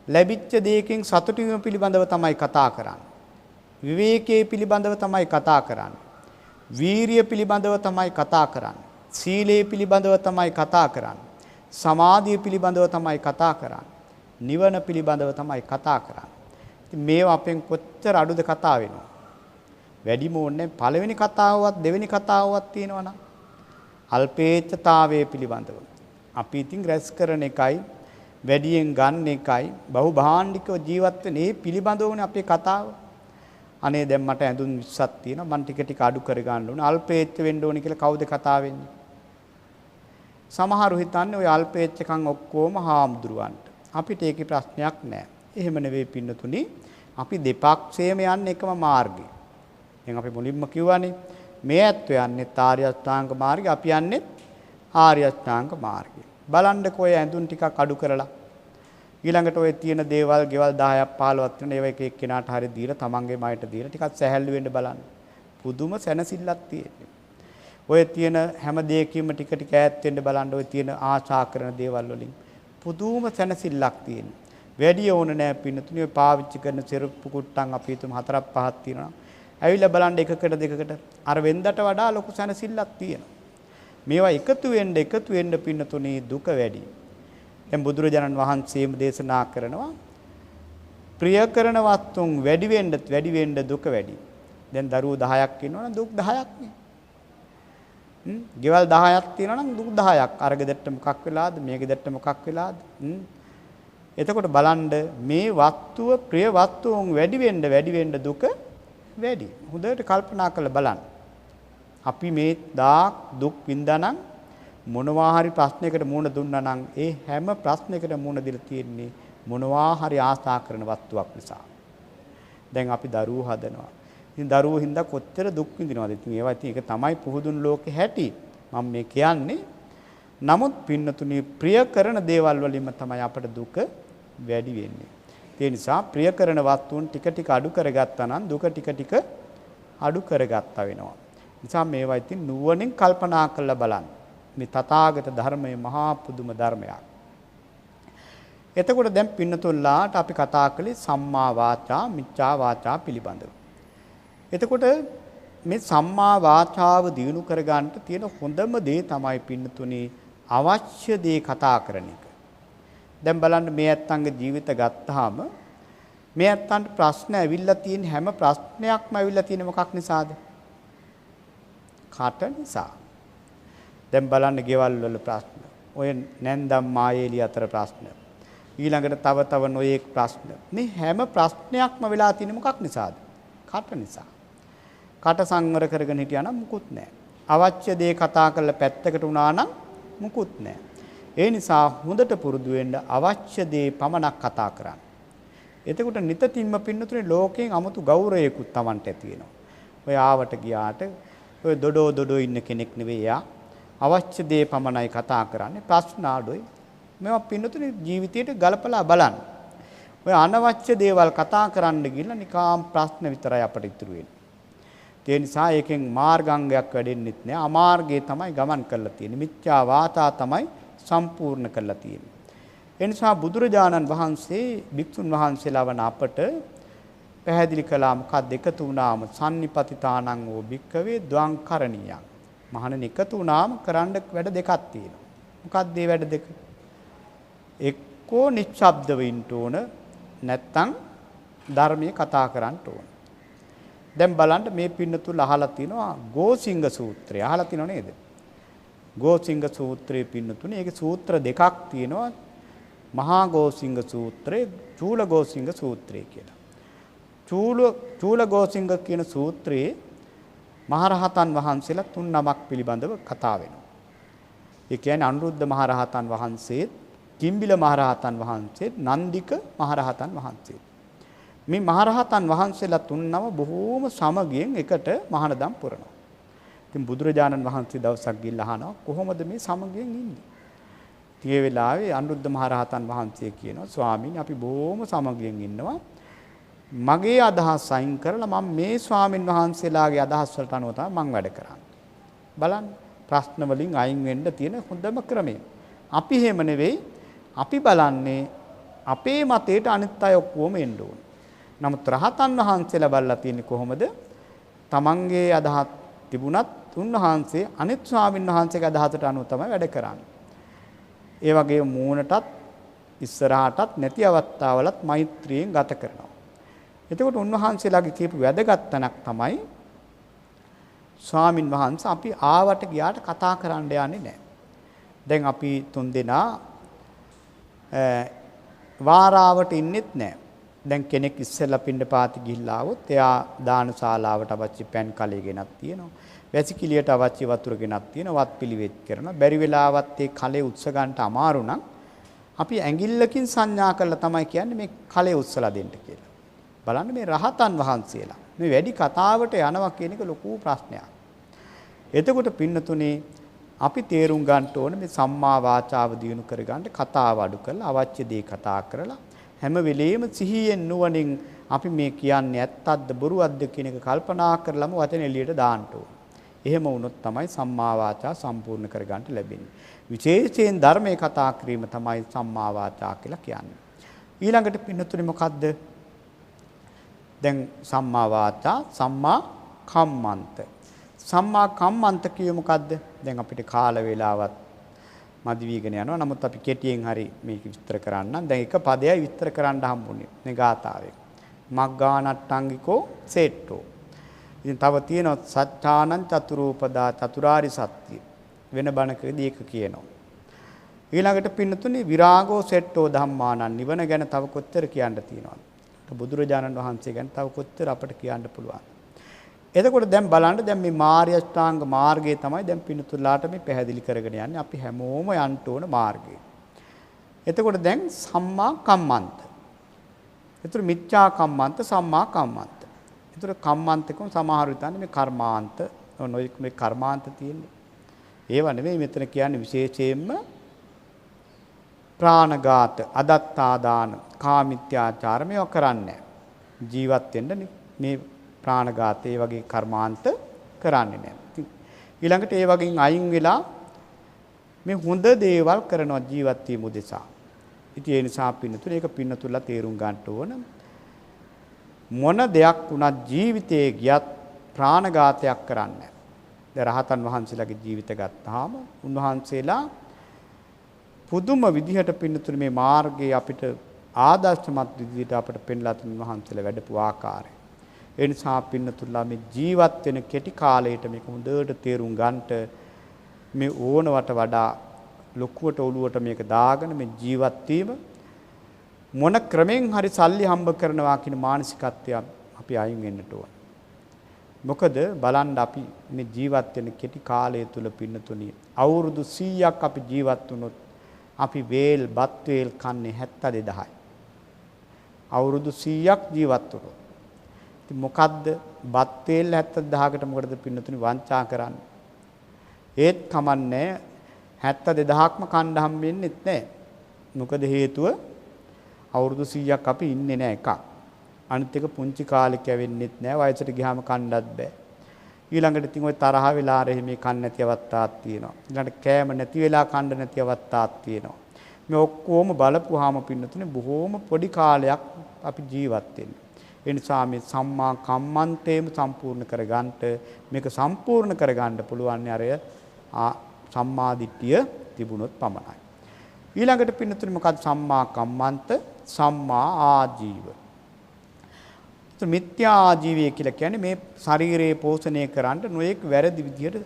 S2: ලැබිච්ච දෙයකින් සතුටු වීම පිළිබඳව තමයි කතා කරන්නේ. විවේකයේ පිළිබඳව තමයි කතා කරන්නේ. වීරිය පිළිබඳව තමයි කතා කරන්නේ. සීලයේ පිළිබඳව තමයි කතා කරන්නේ. සමාධිය පිළිබඳව තමයි කතා කරන්නේ. නිවන පිළිබඳව තමයි කතා කරන්නේ. ඉතින් මේවා අපෙන් කොච්චර අඩුද කතා වෙනවා. වැඩිම ඕනේ පළවෙනි කතාවවත් දෙවෙනි කතාවවත් තියෙනවනම් අල්පේච්ඡතාවයේ පිළිබඳව. අපි ඉතින් රැස් කරන එකයි වැඩියෙන් ගන්න එකයි බහුභාණ්ඩිකව ජීවත් වෙන මේ පිළිබඳවනේ අපේ කතාව. අනේ දැන් මට ඇඳුම් 20ක් තියෙනවා මං ටික ටික අඩු කර ගන්න ඕනේ අල්පේච්ඡ වෙන්න ඕනේ කියලා කවුද කතා වෙන්නේ? සමහරු හිතන්නේ ওই අල්පේච්ඡකම් ඔක්කොම හාමුදුරුවන්ට. අපිට ඒකේ ප්‍රශ්නයක් නැහැ. එහෙම නෙවෙයි පින්නතුනි. අපි දෙපක්ෂයේම යන්නේ එකම මාර්ගය. දැන් අපි මුලින්ම කිව්වනේ මේ ඇත්තෝ යන්නේ ආර්ය අෂ්ටාංග මාර්ගය අපි යන්නේ ආර්ය අෂ්ටාංග මාර්ගය. බලන්නකෝ ඔය ඇඳුම් ටිකක් අඩු කරලා ඊළඟට ඔය තියෙන දේවල් ගෙවල් 10ක් 15ක් තියෙන ඒවා එක එක්කෙනාට හරි දීලා තමන්ගේ මයට දීලා ටිකක් සැහැල්ලු වෙන්න බලන්න. පුදුම සැනසෙල්ලක් තියෙන්නේ. ඔය තියෙන හැම දෙයකින්ම ටික ටික ඈත් වෙන්න බලන්න ඔය තියෙන ආශා කරන දේවල් වලින් පුදුම සැනසෙල්ලක් තියෙනවා. වැඩි ඕන නෑ පින්නතුනේ ඔය පාවිච්චි කරන සෙරප්පු කුට්ටන් අපි හිතමු 4ක් 5ක් තියෙනවා. ඇවිල්ලා බලන්න එකකට දෙකකට අර වෙන්දට වඩා ලොකු සැනසෙල්ලක් තියෙනවා. මේවා එකතු වෙන්න පින්නතුනේ දුක වැඩි. දැන් බුදුරජාණන් වහන්සේම දේශනා කරනවා ප්‍රිය කරන වස්තුන් වැඩි වෙන්න දුක වැඩි. දැන් දරුවෝ 10ක් ඉන්නවනම් දුක් 10ක් නේ. ගෙවල් 10ක් තියෙනවා නම් දුක් 10ක්. අර ගෙදරට මොකක් වෙලාද? මේ ගෙදරට මොකක් වෙලාද? එතකොට බලන්න මේ වස්තුව ප්‍රිය වස්තුන් වැඩි වෙන්න දුක වැඩි. හොඳට කල්පනා කරලා බලන්න. අපි මේ දාක් දුක් විඳනනම් මොනවා හරි ප්‍රශ්නයකට මුහුණ දුන්නා නම් ඒ හැම ප්‍රශ්නයකට මුහුණ දෙලා තියෙන්නේ මොනවා හරි ආශා කරන වස්තුවක් නිසා. දැන් අපි දරුවෝ හදනවා. ඉතින් දරුවෝ හින්දා කොච්චර දුක් විඳිනවද? ඉතින් ඒවා ඉතින් ඒක තමයි පුහුදුන් ලෝකේ හැටි. මම මේ කියන්නේ. නමුත් පින්නතුනි ප්‍රිය කරන දේවල් වලින්ම තමයි අපට දුක වැඩි වෙන්නේ. ඒ නිසා ප්‍රිය කරන වස්තුන් ටික ටික අඩු කරගත්තා නම් දුක ටික ටික අඩු කරගත්තා වෙනවා. නිසා මේවා ඉතින් නුවණින් කල්පනා කරලා බලන්න. මේ තථාගත ධර්මයේ මහා පුදුම ධර්මයක්. එතකොට දැන් පින්නතුල්ලාට අපි කතා කළේ සම්මා වාචා මිච්ඡා වාචා පිළිබඳව. එතකොට මේ සම්මා වාචාව දියුණු කරගන්න තියෙන හොඳම දේ තමයි පින්නතුනේ අවශ්‍ය දේ කතා කරන එක. දැන් බලන්න මේ ඇත්තන්ගේ ජීවිත ගත්තාම මේ ඇත්තන්ට ප්‍රශ්න ඇවිල්ලා තියෙන හැම ප්‍රශ්නයක්ම ඇවිල්ලා තියෙන මොකක් නිසාද? කට නිසා. දැන් බලන්න ගෙවල් වල ප්‍රශ්න. ඔය නැන්දම් මායේලි අතර ප්‍රශ්න. ඊළඟට තව නොයේක් ප්‍රශ්න. මේ හැම ප්‍රශ්නයක්ම වෙලා තියෙන්නේ මොකක් නිසාද? කට නිසා. කට සංවර කරගෙන හිටියා නම් මුකුත් නැහැ. අවශ්‍ය දේ කතා කරලා පැත්තකට වුණා නම් මුකුත් නැහැ. ඒ නිසා හොඳට පුරුදු වෙන්න අවශ්‍ය දේ පමණක් කතා කරන්න. එතකොට නිතින්ම පින්නතුනේ ලෝකයෙන් 아무තු ගෞරවයකුත් Tamanට ඇති වෙනවා. ඔය ආවට ගියාට ඔය දොඩෝ ඉන්න කෙනෙක් නෙවෙයි යා. අවශ්‍ය දේ පමණයි කතා කරන්නේ. ප්‍රශ්න ආඩොයි. මේවා පින්නතුනේ ජීවිතයට ගලපලා බලන්න. ඔය අනවශ්‍ය දේවල් කතා කරන්න ගිහලා නිකාම් ප්‍රශ්න විතරයි අපට ඉතුරු වෙන්නේ. ඒ නිසා ඒකෙන් මාර්ගාංගයක් වැඩෙන්නෙත් නෑ. අමාර්ගයේ තමයි ගමන් කරලා තියෙන්නේ. මිත්‍යා වාචා තමයි සම්පූර්ණ කරලා තියෙන්නේ. ඒ නිසා බුදුරජාණන් වහන්සේ භික්ෂුන් වහන්සේලා වන අපට පැහැදිලි කළා මොකක්ද එකතු වුණාම සම්නිපතිතානං වූ භික්කවේ ද්වං කරණීයං. මහණෙනි එකතු වුණාම කරන්න වැඩ දෙකක් තියෙනවා. මොකක්ද මේ වැඩ දෙක? එක්කෝ නිශ්ශබ්දව ඉන්න ඕන නැත්තම් ධර්මයේ කතා කරන්න ඕන. දැන් බලන්න මේ පින්නතුල අහලා තිනවා ගෝසිංග සූත්‍රය. අහලා තිනව නේද? ගෝසිංග සූත්‍රයේ පින්නතුනේ ඒකේ සූත්‍ර දෙකක් තියෙනවා. මහා ගෝසිංග සූත්‍රය, චූල ගෝසිංග සූත්‍රය කියලා. චූල ගෝසිංග කියන සූත්‍රයේ මහරහතන් වහන්සේලා 3 නමක් පිළිබඳව කතා වෙනවා. ඒ කියන්නේ අනුරුද්ධ මහරහතන් වහන්සේ, කිම්බිල මහරහතන් වහන්සේ, නන්දික මහරහතන් වහන්සේ. මේ මහරහතන් වහන්සේලා තුන්නම බොහෝම සමගියෙන් එකට මහානදම් පුරනවා. ඉතින් බුදුරජාණන් වහන්සේ දවසක් ගිහිල්ලා අහනවා කොහොමද මේ සමගියෙන් ඉන්නේ? ඒ වෙලාවේ අනුරුද්ධ මහරහතන් වහන්සේ කියනවා ස්වාමීනි අපි බොහෝම සමගියෙන් ඉන්නවා. මගේ අදහස් අයින් කරලා මම මේ ස්වාමින් වහන්සේලාගේ අදහස් වලට අනුව තමයි මම වැඩ කරන්නේ. බලන්න ප්‍රශ්න වලින් අයින් වෙන්න තියෙන හොඳම ක්‍රමය. අපි එහෙම නෙවෙයි. අපි බලන්නේ අපේ මතයට අනිත් අය ඔක්කොම එන්න ඕන. නමුත් රහතන් වහන්සේලා බලලා තියෙන්නේ කොහොමද? තමන්ගේ අදහස් තිබුණත් උන්වහන්සේ අනිත් ස්වාමින් වහන්සේගේ අදහසට අනුව තමයි වැඩ කරන්නේ. ඒ වගේම මූණටත් ඉස්සරහටත් නැති අවස්ථාවලත් මෛත්‍රියෙන් ගත කරනවා. එතකොට උන්වහන්සේලාගේ කියපු වැදගත් තැනක් තමයි ස්වාමින් වහන්සේ අපි ආවට ගියාට කතා කරන්න යන්නේ නැහැ. දැන් අපි තුන්දෙනා වාරාවට ඉන්නෙත් නැහැ. දැන් කෙනෙක් ඉස්සෙල්ලා පින්නපාති ගිහිල්ලා આવොත් එයා දානශාලාවට අවශ්‍ය පෑන් කලේ ගෙනත් තියෙනවා. වැසිකිළියට අවශ්‍ය වතුර ගෙනත් තියෙනවා. වත් පිළිවෙත් කරනවා. බැරි වෙලාවත් ඒ කලේ උත්ස ගන්නට අමාරු නම් අපි ඇඟිල්ලකින් සංඥා කරලා තමයි කියන්නේ මේ කලේ උත්සලා දෙන්න කියලා. බලන්න මේ රහතන් වහන්සේලා මේ වැඩි කතාවට යනවා කියන එක ලොකු ප්‍රශ්නයක්. එතකොට පින්නතුනේ අපි තේරුම් ගන්න ඕනේ මේ සම්මා වාචාව දියුණු කර ගන්න කතාව අඩු කරලා අවශ්‍ය දේ කතා කරලා හැම වෙලෙම සිහියෙන් නුවණින් අපි මේ කියන්නේ ඇත්තක්ද බොරුවක්ද කියන එක කල්පනා කරලම වචන එළියට දාන්න ඕනේ. එහෙම වුණොත් තමයි සම්මා වාචා සම්පූර්ණ කර ගන්නට ලැබෙන්නේ. විශේෂයෙන් ධර්මයේ කතා කිරීම තමයි සම්මා වාචා කියලා කියන්නේ. ඊළඟට පින්නතුනේ මොකද්ද? දැන් සම්මා වාචා සම්මා කම්මන්ත. සම්මා කම්මන්ත කියේ මොකද්ද? දැන් අපිට කාල වේලාවත් මදි වීගෙන යනවා. නමුත් අපි කෙටියෙන් හරි මේක විස්තර කරන්නම්. දැන් එක පදයයි විස්තර කරන්න හම්බුනේ මේ ගාථාවෙන්. මග්ගානට්ටංගිකෝ සේට්ටෝ. ඉතින් තව තියෙනවා සත්‍යානං චතුරූපදා චතුරාරි සත්‍ය. වෙන බණකදී ඒක කියනවා. ඊළඟට පින්නතුනේ විරාගෝ සෙට්ටෝ ධම්මානං නිවන ගැන තව කොච්චර කියන්න තියෙනවද? බුදුරජාණන් වහන්සේ ගැන තව කොච්චර අපට කියන්න පුළුවන්. එතකොට දැන් බලන්න දැන් මේ මාර්ය අෂ්ටාංග මාර්ගය තමයි දැන් පින්නතුලාට මේ පැහැදිලි කරගෙන යන්නේ. අපි හැමෝම යන්න ඕන මාර්ගය. එතකොට දැන් සම්මා කම්මන්ත. එතකොට මිච්ඡා කම්මන්ත සම්මා කම්මන්ත. එතකොට කම්මන්තකම සමහර විටන්නේ මේ කර්මාන්ත නොයෙක් මේ කර්මාන්ත තියෙන්නේ. ඒව නෙමෙයි මෙතන කියන්නේ විශේෂයෙන්ම ප්‍රාණඝාත, අදත්තාදාන, කාමිත්‍යාචාර මේවා කරන්නේ ජීවත් වෙන්න මේ ප්‍රාණඝාත ඒ වගේ කර්මාන්ත කරන්නේ නැහැ. ඊළඟට ඒ වගේන් අයින් වෙලා මේ හොඳ දේවල් කරනවා ජීවත් වීම උදෙසා. ඉතින් ඒ නිසා පින්නතුල ඒක පින්නතුල්ලා තේරුම් ගන්න ඕන. මොන දෙයක් වුණත් ජීවිතයේ ගියත් ප්‍රාණඝාතයක් කරන්නේ නැහැ. දැන් රහතන් වහන්සේලාගේ ජීවිත ගත්තාම උන්වහන්සේලා පුදුම විදිහට පින්නතුල මේ මාර්ගයේ අපිට ආදර්ශමත් විදිහට අපිට පෙන්ලා තුන් වහන්සේලා වැඩපු ආකාරය. ඒ නිසා පින්නතුල්ලා මේ ජීවත් වෙන කෙටි කාලයට මේක හොඳට තේරුම් ගන්නට මේ ඕනවට වඩා ලොකුවට ඔළුවට මේක දාගෙන මේ ජීවත් වීම මොන ක්‍රමෙන් හරි සල්ලි හම්බ කරනවා කියන මානසිකත්වය අපි අයින් වෙන්නට ඕන. මොකද බලන්න අපි මේ ජීවත් වෙන කෙටි කාලය තුල පින්නතුණි අවුරුදු 100ක් අපි ජීවත් වුණොත් අපි වේල් බත් වේල් කන්නේ 72000යි. අවුරුදු 100ක් ජීවත් වුණොත්. ඉතින් මොකද්ද බත් වේල් 72000කට මොකටද පින්නතුණි වංචා කරන්නේ? ඒත් කමන්නේ 72000ක්ම කන්න හම්බෙන්නේ නැහැ. මොකද හේතුව අවුරුදු 100ක් අපි ඉන්නේ නැහැ එකක්. අනිත් එක පුංචි කාලේ කැවෙන්නෙත් නැහැ. වයසට ගියාම කන්නත් බෑ. ඊළඟට ඉතින් ওই තරහ වෙලා රෙහි මේ කන්න නැති අවස්ථාවක් තියෙනවා. ඊළඟට කෑම නැති වෙලා කන්න නැති අවස්ථාවක් තියෙනවා. මේ ඔක්කොම බලපුවාම පින්නතුනේ බොහෝම පොඩි කාලයක් අපි ජීවත් වෙන්නේ. ඒ නිසා මේ සම්මා කම්මන්තේම සම්පූර්ණ කරගන්නට මේක සම්පූර්ණ කරගන්න පුළුවන් අර සම්මා දිට්ඨිය තිබුණොත් පමණයි. ඊළඟට පින්නතුනේ මොකක්ද සම්මා කම්මන්ත සම්මා ආජීව. මිත්‍යා ආජීවය කියලා කියන්නේ මේ ශරීරයේ පෝෂණය කරන්න නොයෙක් වැරදි විදියට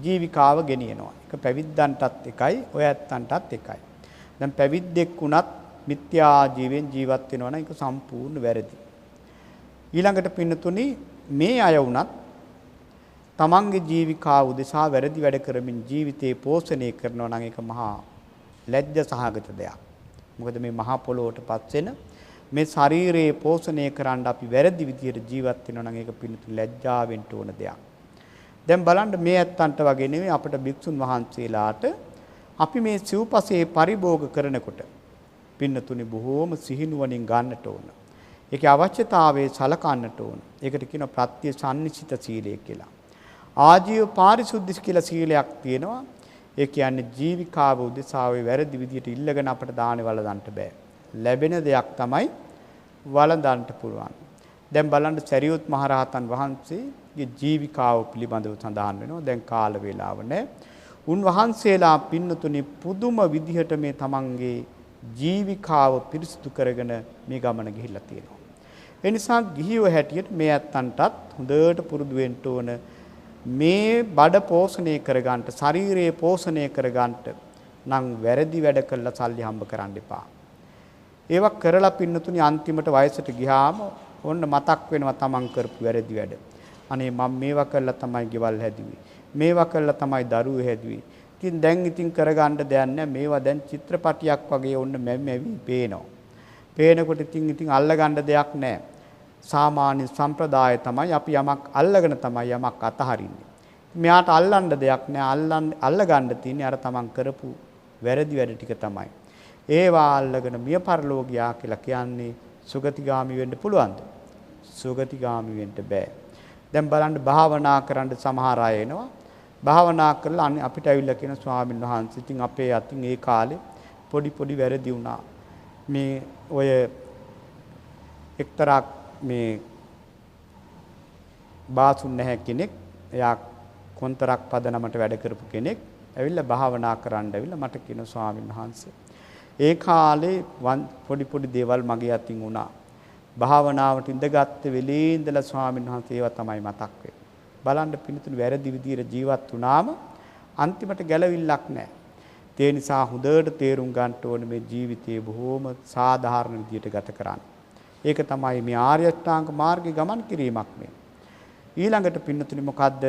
S2: ජීවිකාව ගෙනියනවා. ඒක පැවිද්දන්ටත් එකයි, ඔය ඇත්තන්ටත් එකයි. දැන් පැවිද්දෙක් වුණත් මිත්‍යා ආජීවයෙන් ජීවත් වෙනවා නම් ඒක සම්පූර්ණ වැරදි. ඊළඟට පින්නතුනි මේ අය වුණත් තමන්ගේ ජීවිකාව උදෙසා වැරදි වැඩ කරමින් ජීවිතේ පෝෂණය කරනවා නම් ඒක මහා ලැජ්ජ සහගත දෙයක්. මොකද මේ මහා පොළොවටපත් වෙන මේ ශරීරයේ පෝෂණය කරන්න අපි වැරදි විදියට ජීවත් වෙනවා නම් ඒක පිළිතුරු ලැජ්ජාවෙන් ඕන දෙයක්. දැන් බලන්න මේ ඇත්තන්ට වගේ නෙවෙයි අපිට භික්ෂුන් වහන්සේලාට අපි මේ සිව්පසේ පරිභෝග කරනකොට පින්නතුනි බොහෝම සිහිනුවණින් ගන්නට ඕන. ඒකේ අවශ්‍යතාවයේ සලකන්නට ඕන. ඒකට කියනවා ප්‍රත්‍ය සම්නිසිත සීලය කියලා. ආජීව පාරිශුද්ධ කියලා සීලයක් තියෙනවා. ඒ කියන්නේ ජීවිකාව උදෙසාවේ වැරදි විදියට ඉල්ලගෙන අපට දානේ වළඳන්න බෑ. ලැබෙන දෙයක් තමයි වළඳන්න පුළුවන්. දැන් බලන්න සරියුත් මහරහතන් වහන්සේගේ ජීවිකාව පිළිබඳව සඳහන් වෙනවා. දැන් කාල වේලාව නැහැ. උන්වහන්සේලා පින්නතුනි පුදුම විදිහට මේ තමන්ගේ ජීවිකාව පිරිසිදු කරගෙන මේ ගමන ගිහිල්ලා තියෙනවා. ඒ නිසා ගිහියෝ හැටියට මේ ඇත්තන්ටත් හොඳට පුරුදු වෙන්න ඕන මේ බඩ පෝෂණය කරගන්න, ශරීරයේ පෝෂණය කරගන්න නම් වැරදි වැඩ කළා සල්ලි හම්බ කරන්න එපා. ඒවා කරලා පින්නතුනි අන්තිමට වයසට ගියාම ඔන්න මතක් වෙනවා තමන් කරපු වැරදි වැඩ. අනේ මම මේවා කළා තමයි ගෙවල් හැදුවේ. මේවා කළා තමයි දරුවෝ හැදුවේ. ඉතින් දැන් ඉතින් කරගන්න දෙයක් නැහැ. මේවා දැන් චිත්‍රපටියක් වගේ ඔන්න මැවි පේනවා. පේනකොට ඉතින් අල්ලගන්න දෙයක් නැහැ. සාමාන්‍ය සම්ප්‍රදාය තමයි අපි යමක් අල්ලගෙන තමයි යමක් අතහරින්නේ. මෙයාට අල්ලන්න දෙයක් නැහැ. අල්ලගන්න තියෙන්නේ අර තමන් කරපු වැරදි වැඩ ටික තමයි. ඒවා අල්ලගෙන මිය පරලෝ ගියා කියලා කියන්නේ සුගතිගාමි වෙන්න පුළුවන්ද? සුගතිගාමි වෙන්න බෑ. දැන් බලන්න භාවනා කරන්න සමහර අය එනවා. භාවනා කරලා අපිට ඇවිල්ලා කියන ස්වාමීන් වහන්සේ ඉතින් අපේ අතින් ඒ කාලේ පොඩි වැරදි වුණා. මේ ඔය එක්තරා මේ බාසුන් නැහැ කෙනෙක්, එයා කොන්තරක් පදනමට වැඩ කරපු කෙනෙක් ඇවිල්ලා භාවනා කරන්න ඇවිල්ලා මට කියන ස්වාමීන් වහන්සේ ඒ කාලේ පොඩි දේවල් මගේ අතින් වුණා. භාවනාවට ඉඳගත්ත වෙලේ ඉඳලා ස්වාමීන් වහන්සේ ඒවා තමයි මතක් වෙන්නේ. බලන්න පිළිතුරු වැරදි විදියට ජීවත් වුණාම අන්තිමට ගැලවිල්ලක් නැහැ. ඒ නිසා හොඳට තේරුම් ගන්න ඕනේ මේ ජීවිතයේ බොහොම සාධාරණ විදියට ගත කරන්න. ඒක තමයි මේ ආර්ය අෂ්ටාංග මාර්ගයේ ගමන් කිරීමක් මේ. ඊළඟට පින්නතුනි මොකද්ද?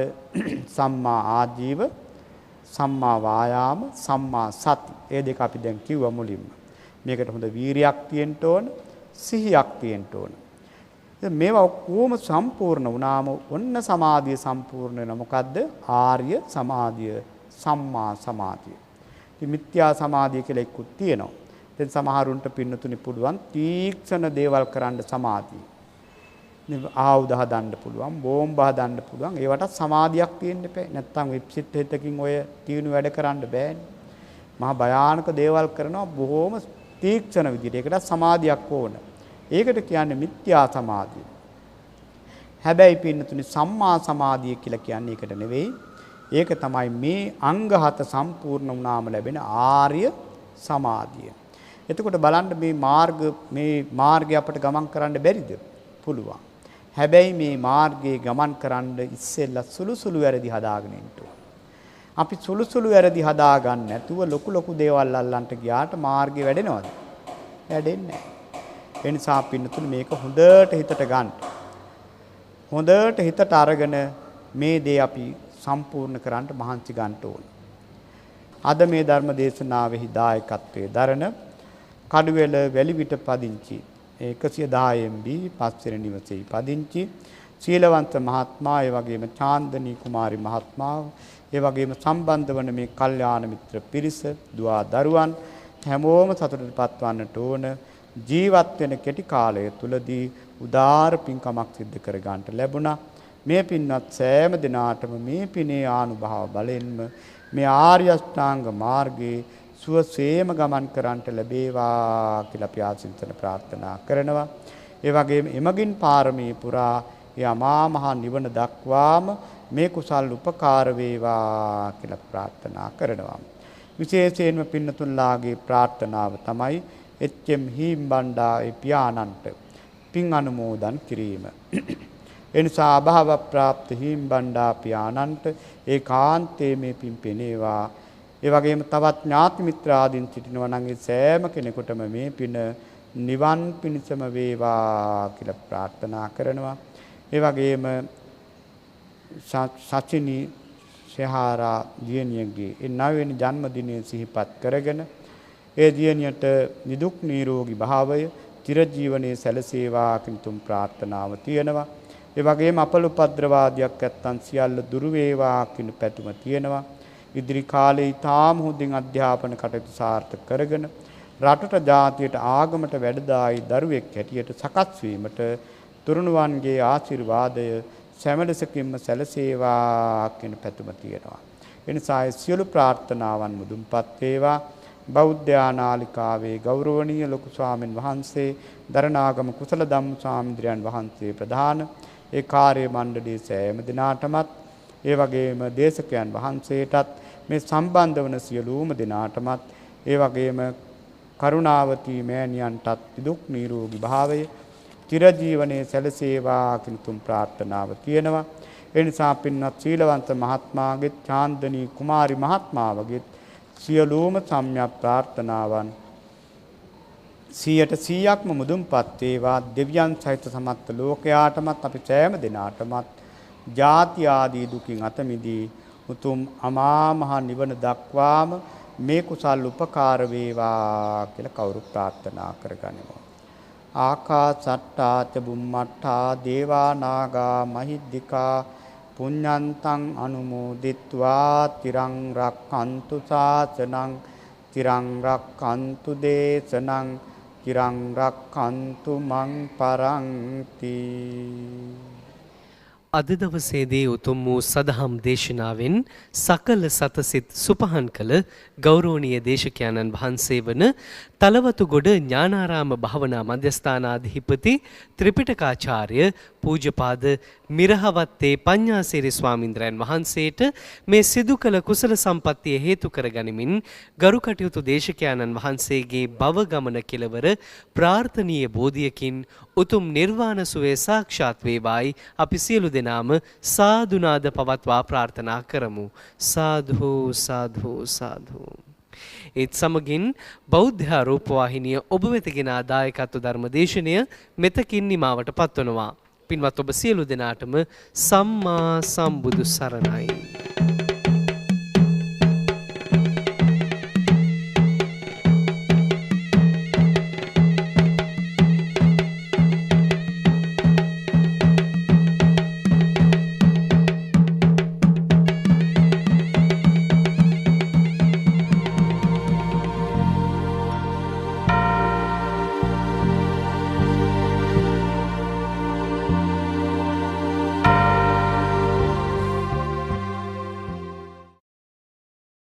S2: සම්මා ආජීව, සම්මා වායාම, සම්මා සති. මේ දෙක අපි දැන් කිව්වා මුලින්ම. මේකට හොඳ වීරියක් තියෙන්න ඕන, සිහියක් තියෙන්න ඕන. මේවා කොහොම සම්පූර්ණ වුණාම ඔන්න සමාධිය සම්පූර්ණ වෙන මොකද්ද? ආර්ය සමාධිය, සම්මා සමාධිය. ඉතින් මිත්‍යා සමාධිය කියලා එක්කුත් තියෙනවා. දැන් සමහරුන්ට පින්නතුනි පුළුවන් තීක්ෂණ දේවල් කරන්න සමාධිය. ආයුධ හදන්න පුළුවන්, බෝම්බ හදන්න පුළුවන්. ඒවට සමාධියක් තියෙන්න එපා. නැත්තම් විප්සිත හිතකින් ඔය තීව්‍ර වැඩ කරන්න බෑනේ. මහා භයානක දේවල් කරනවා බොහොම තීක්ෂණ විදිහට. ඒකට සමාධියක් ඕන. ඒකට කියන්නේ මිත්‍යා සමාධිය. හැබැයි පින්නතුනි සම්මා සමාධිය කියලා කියන්නේ ඒකට නෙවෙයි. ඒක තමයි මේ අංග 7 සම්පූර්ණ වුණාම ලැබෙන ආර්ය සමාධිය. එතකොට බලන්න මේ මාර්ගය අපට ගමන් කරන්න බැරිද? පුළුවන්. හැබැයි මේ මාර්ගයේ ගමන් කරන්න ඉස්සෙල්ලා සුළු වැරදි හදාගෙන ඉන්න ඕන. අපි සුළු වැරදි හදාගන්න නැතුව ලොකු දේවල් අල්ලන්ට ගියාට මාර්ගය වැඩෙනවද? වැඩෙන්නේ නැහැ. ඒ නිසා පින්නතුනි මේක හොඳට හිතට ගන්න. හොඳට හිතට අරගෙන මේ දේ අපි සම්පූර්ණ කරන්න මහන්සි ගන්න ඕන. අද මේ ධර්ම දේශනාවෙහි දායකත්වයේ දරන කඩුවෙල වැලිවිට පදිංචි 110 MB පස්වෙනි නිවසේ පදිංචි සීලවන්ත මහත්මයා, ඒ වගේම චාන්දනී කුමාරි මහත්මයා, ඒ වගේම සම්බන්ධ වන මේ කල්යාණ මිත්‍ර පිරිස, දුවා දරුවන් හැමෝම සතුටටපත් වන්නට ඕන. ජීවත් වෙන කෙටි කාලය තුලදී උදාාර පින්කමක් සිද්ධ කර ගන්නට ලැබුණා. මේ පින්වත් සෑම දිනාටම මේ පිනේ ආනුභාව බලෙන්ම මේ ආර්ය අෂ්ටාංග මාර්ගයේ සුවසේම ගමන් කරන්නට ලැබේවා කියලා අපි ආශිර්වාද ප්‍රාර්ථනා කරනවා. ඒ වගේම එමගින් පාරමී පුරා යමා මහ නිවන දක්වාම මේ කුසල් උපකාර වේවා කියලා ප්‍රාර්ථනා කරනවා. විශේෂයෙන්ම පින්නතුන්ලාගේ ප්‍රාර්ථනාව තමයි එච්.එම්. හීම්බණ්ඩා පියාණන්ට පින් අනුමෝදන් කිරීම. එනිසා අභාව ප්‍රාප්ත හීම්බණ්ඩා පියාණන්ට ඒකාන්තයේ මේ පින් පෙනේවා. ඒ වගේම තවත් ඥාති මිත්‍ර ආදීන් සිටිනවා නම් ඒ සෑම කෙනෙකුටම මේ පින නිවන් පිණසම වේවා කියලා ප්‍රාර්ථනා කරනවා. ඒ වගේම සචිනී සහාරා දියණියගේ 9 වෙනි ජන්මදිනය සිහිපත් කරගෙන ඒ දියණියට නිදුක් නිරෝගී භාවය, චිරජීවනයේ සැලසේවා කියන තුන් ප්‍රාර්ථනාව තියෙනවා. ඒ වගේම අපල උපද්‍රවාදයක් නැත්තම් සියල්ල දුරු වේවා කියන පැතුම තියෙනවා. ඉදිරි කාලේ ඊටාම හොඳින් අධ්‍යාපන කටයුතු සාර්ථක කරගෙන රටට ජාතියට ආගමට වැඩදායි දරුවෙක් හැටියට සකස් වීමට තුරුණුවන්ගේ ආශිර්වාදය සෑමලෙසකින්ම සැලසේවා කියන පැතුම තියෙනවා. ඒ නිසා සියලු ප්‍රාර්ථනාවන් මුදුන්පත් වේවා. බෞද්ධ ආනාලිකාවේ ගෞරවනීය ලොකු ස්වාමින් වහන්සේ දරණාගම කුසල ධම්ම ස්වාමීන් වහන්සේ ප්‍රධාන ඒ කාර්ය මණ්ඩලයේ සෑම දිනාටමත් ඒ වගේම දේශකයන් වහන්සේටත් මේ සම්බන්ධ වන සියලුම දිනාටමත් ඒ වගේම කරුණාවතී මෑණියන්ටත් දුක් නිරෝගී භාවය චිරජීවනයේ සැලසේවා කියන තුන් ප්‍රාර්ථනාව තියෙනවා. ඒ නිසා පින්වත් සීලවන්ත මහත්මයාගේ චාන්දනී කුමාරි මහත්මාවගේ සියලුම සම්‍යක් ප්‍රාර්ථනාවන් 100%ක්ම මුදුන්පත් වේවා. දෙවියන් සහිත සමස්ත ලෝකයාටමත් අපි සෑම දිනාටමත් ජාති ආදී දුකින් අත මිදී උතුම් අමා මහ නිවන දක්වාම මේ කුසල් උපකාර වේවා කියලා කවුරු ප්‍රාර්ථනා කරගනිමු. ආකාසට්ටා ච බුම්මට්ටා දේවා නාග මහිද්దికා පුඤ්ඤන්තං අනුමෝදිත්වා තිරං රක්ඛන්තු ශාසනං තිරං රක්ඛන්තු දේශනං තිරං රක්ඛන්තු මං පරන්ති.
S1: අද දවසේදී උතුම් වූ සදහම් දේශනාවෙන් සකල සතසිත සුපහන් කළ ගෞරවනීය දේශකයන්න් වහන්සේ වන තලවතුගොඩ ඥානාරාම භාවනා මධ්‍යස්ථානාධිපති ත්‍රිපිටකාචාර්ය පූජ්‍යපාද මිරහවත්තේ පඤ්ඤාසිරි ස්වාමින්ද්‍රයන් වහන්සේට මේ සිදු කළ කුසල සම්පත්තිය හේතු කරගනිමින් ගරු කටයුතු දේශකයන්න් වහන්සේගේ භව ගමන කෙලවර ප්‍රාර්ථනීය බෝධියකින් උතුම් නිර්වාණ සුවය සාක්ෂාත් වේවායි අපි සියලු දෙනාම සාදුනාද පවත්වා ප්‍රාර්ථනා කරමු. සාදු සාදු සාදු. ඒත් සමගින් බෞද්ධ රූපවාහිනිය ඔබ වෙත ගෙන ආදායකත්ව ධර්ම දේශනය මෙතකින් නිමාවට පත්වනවා. පින්වත් ඔබ සියලු දෙනාටම සම්මා සම්බුදු සරණයි.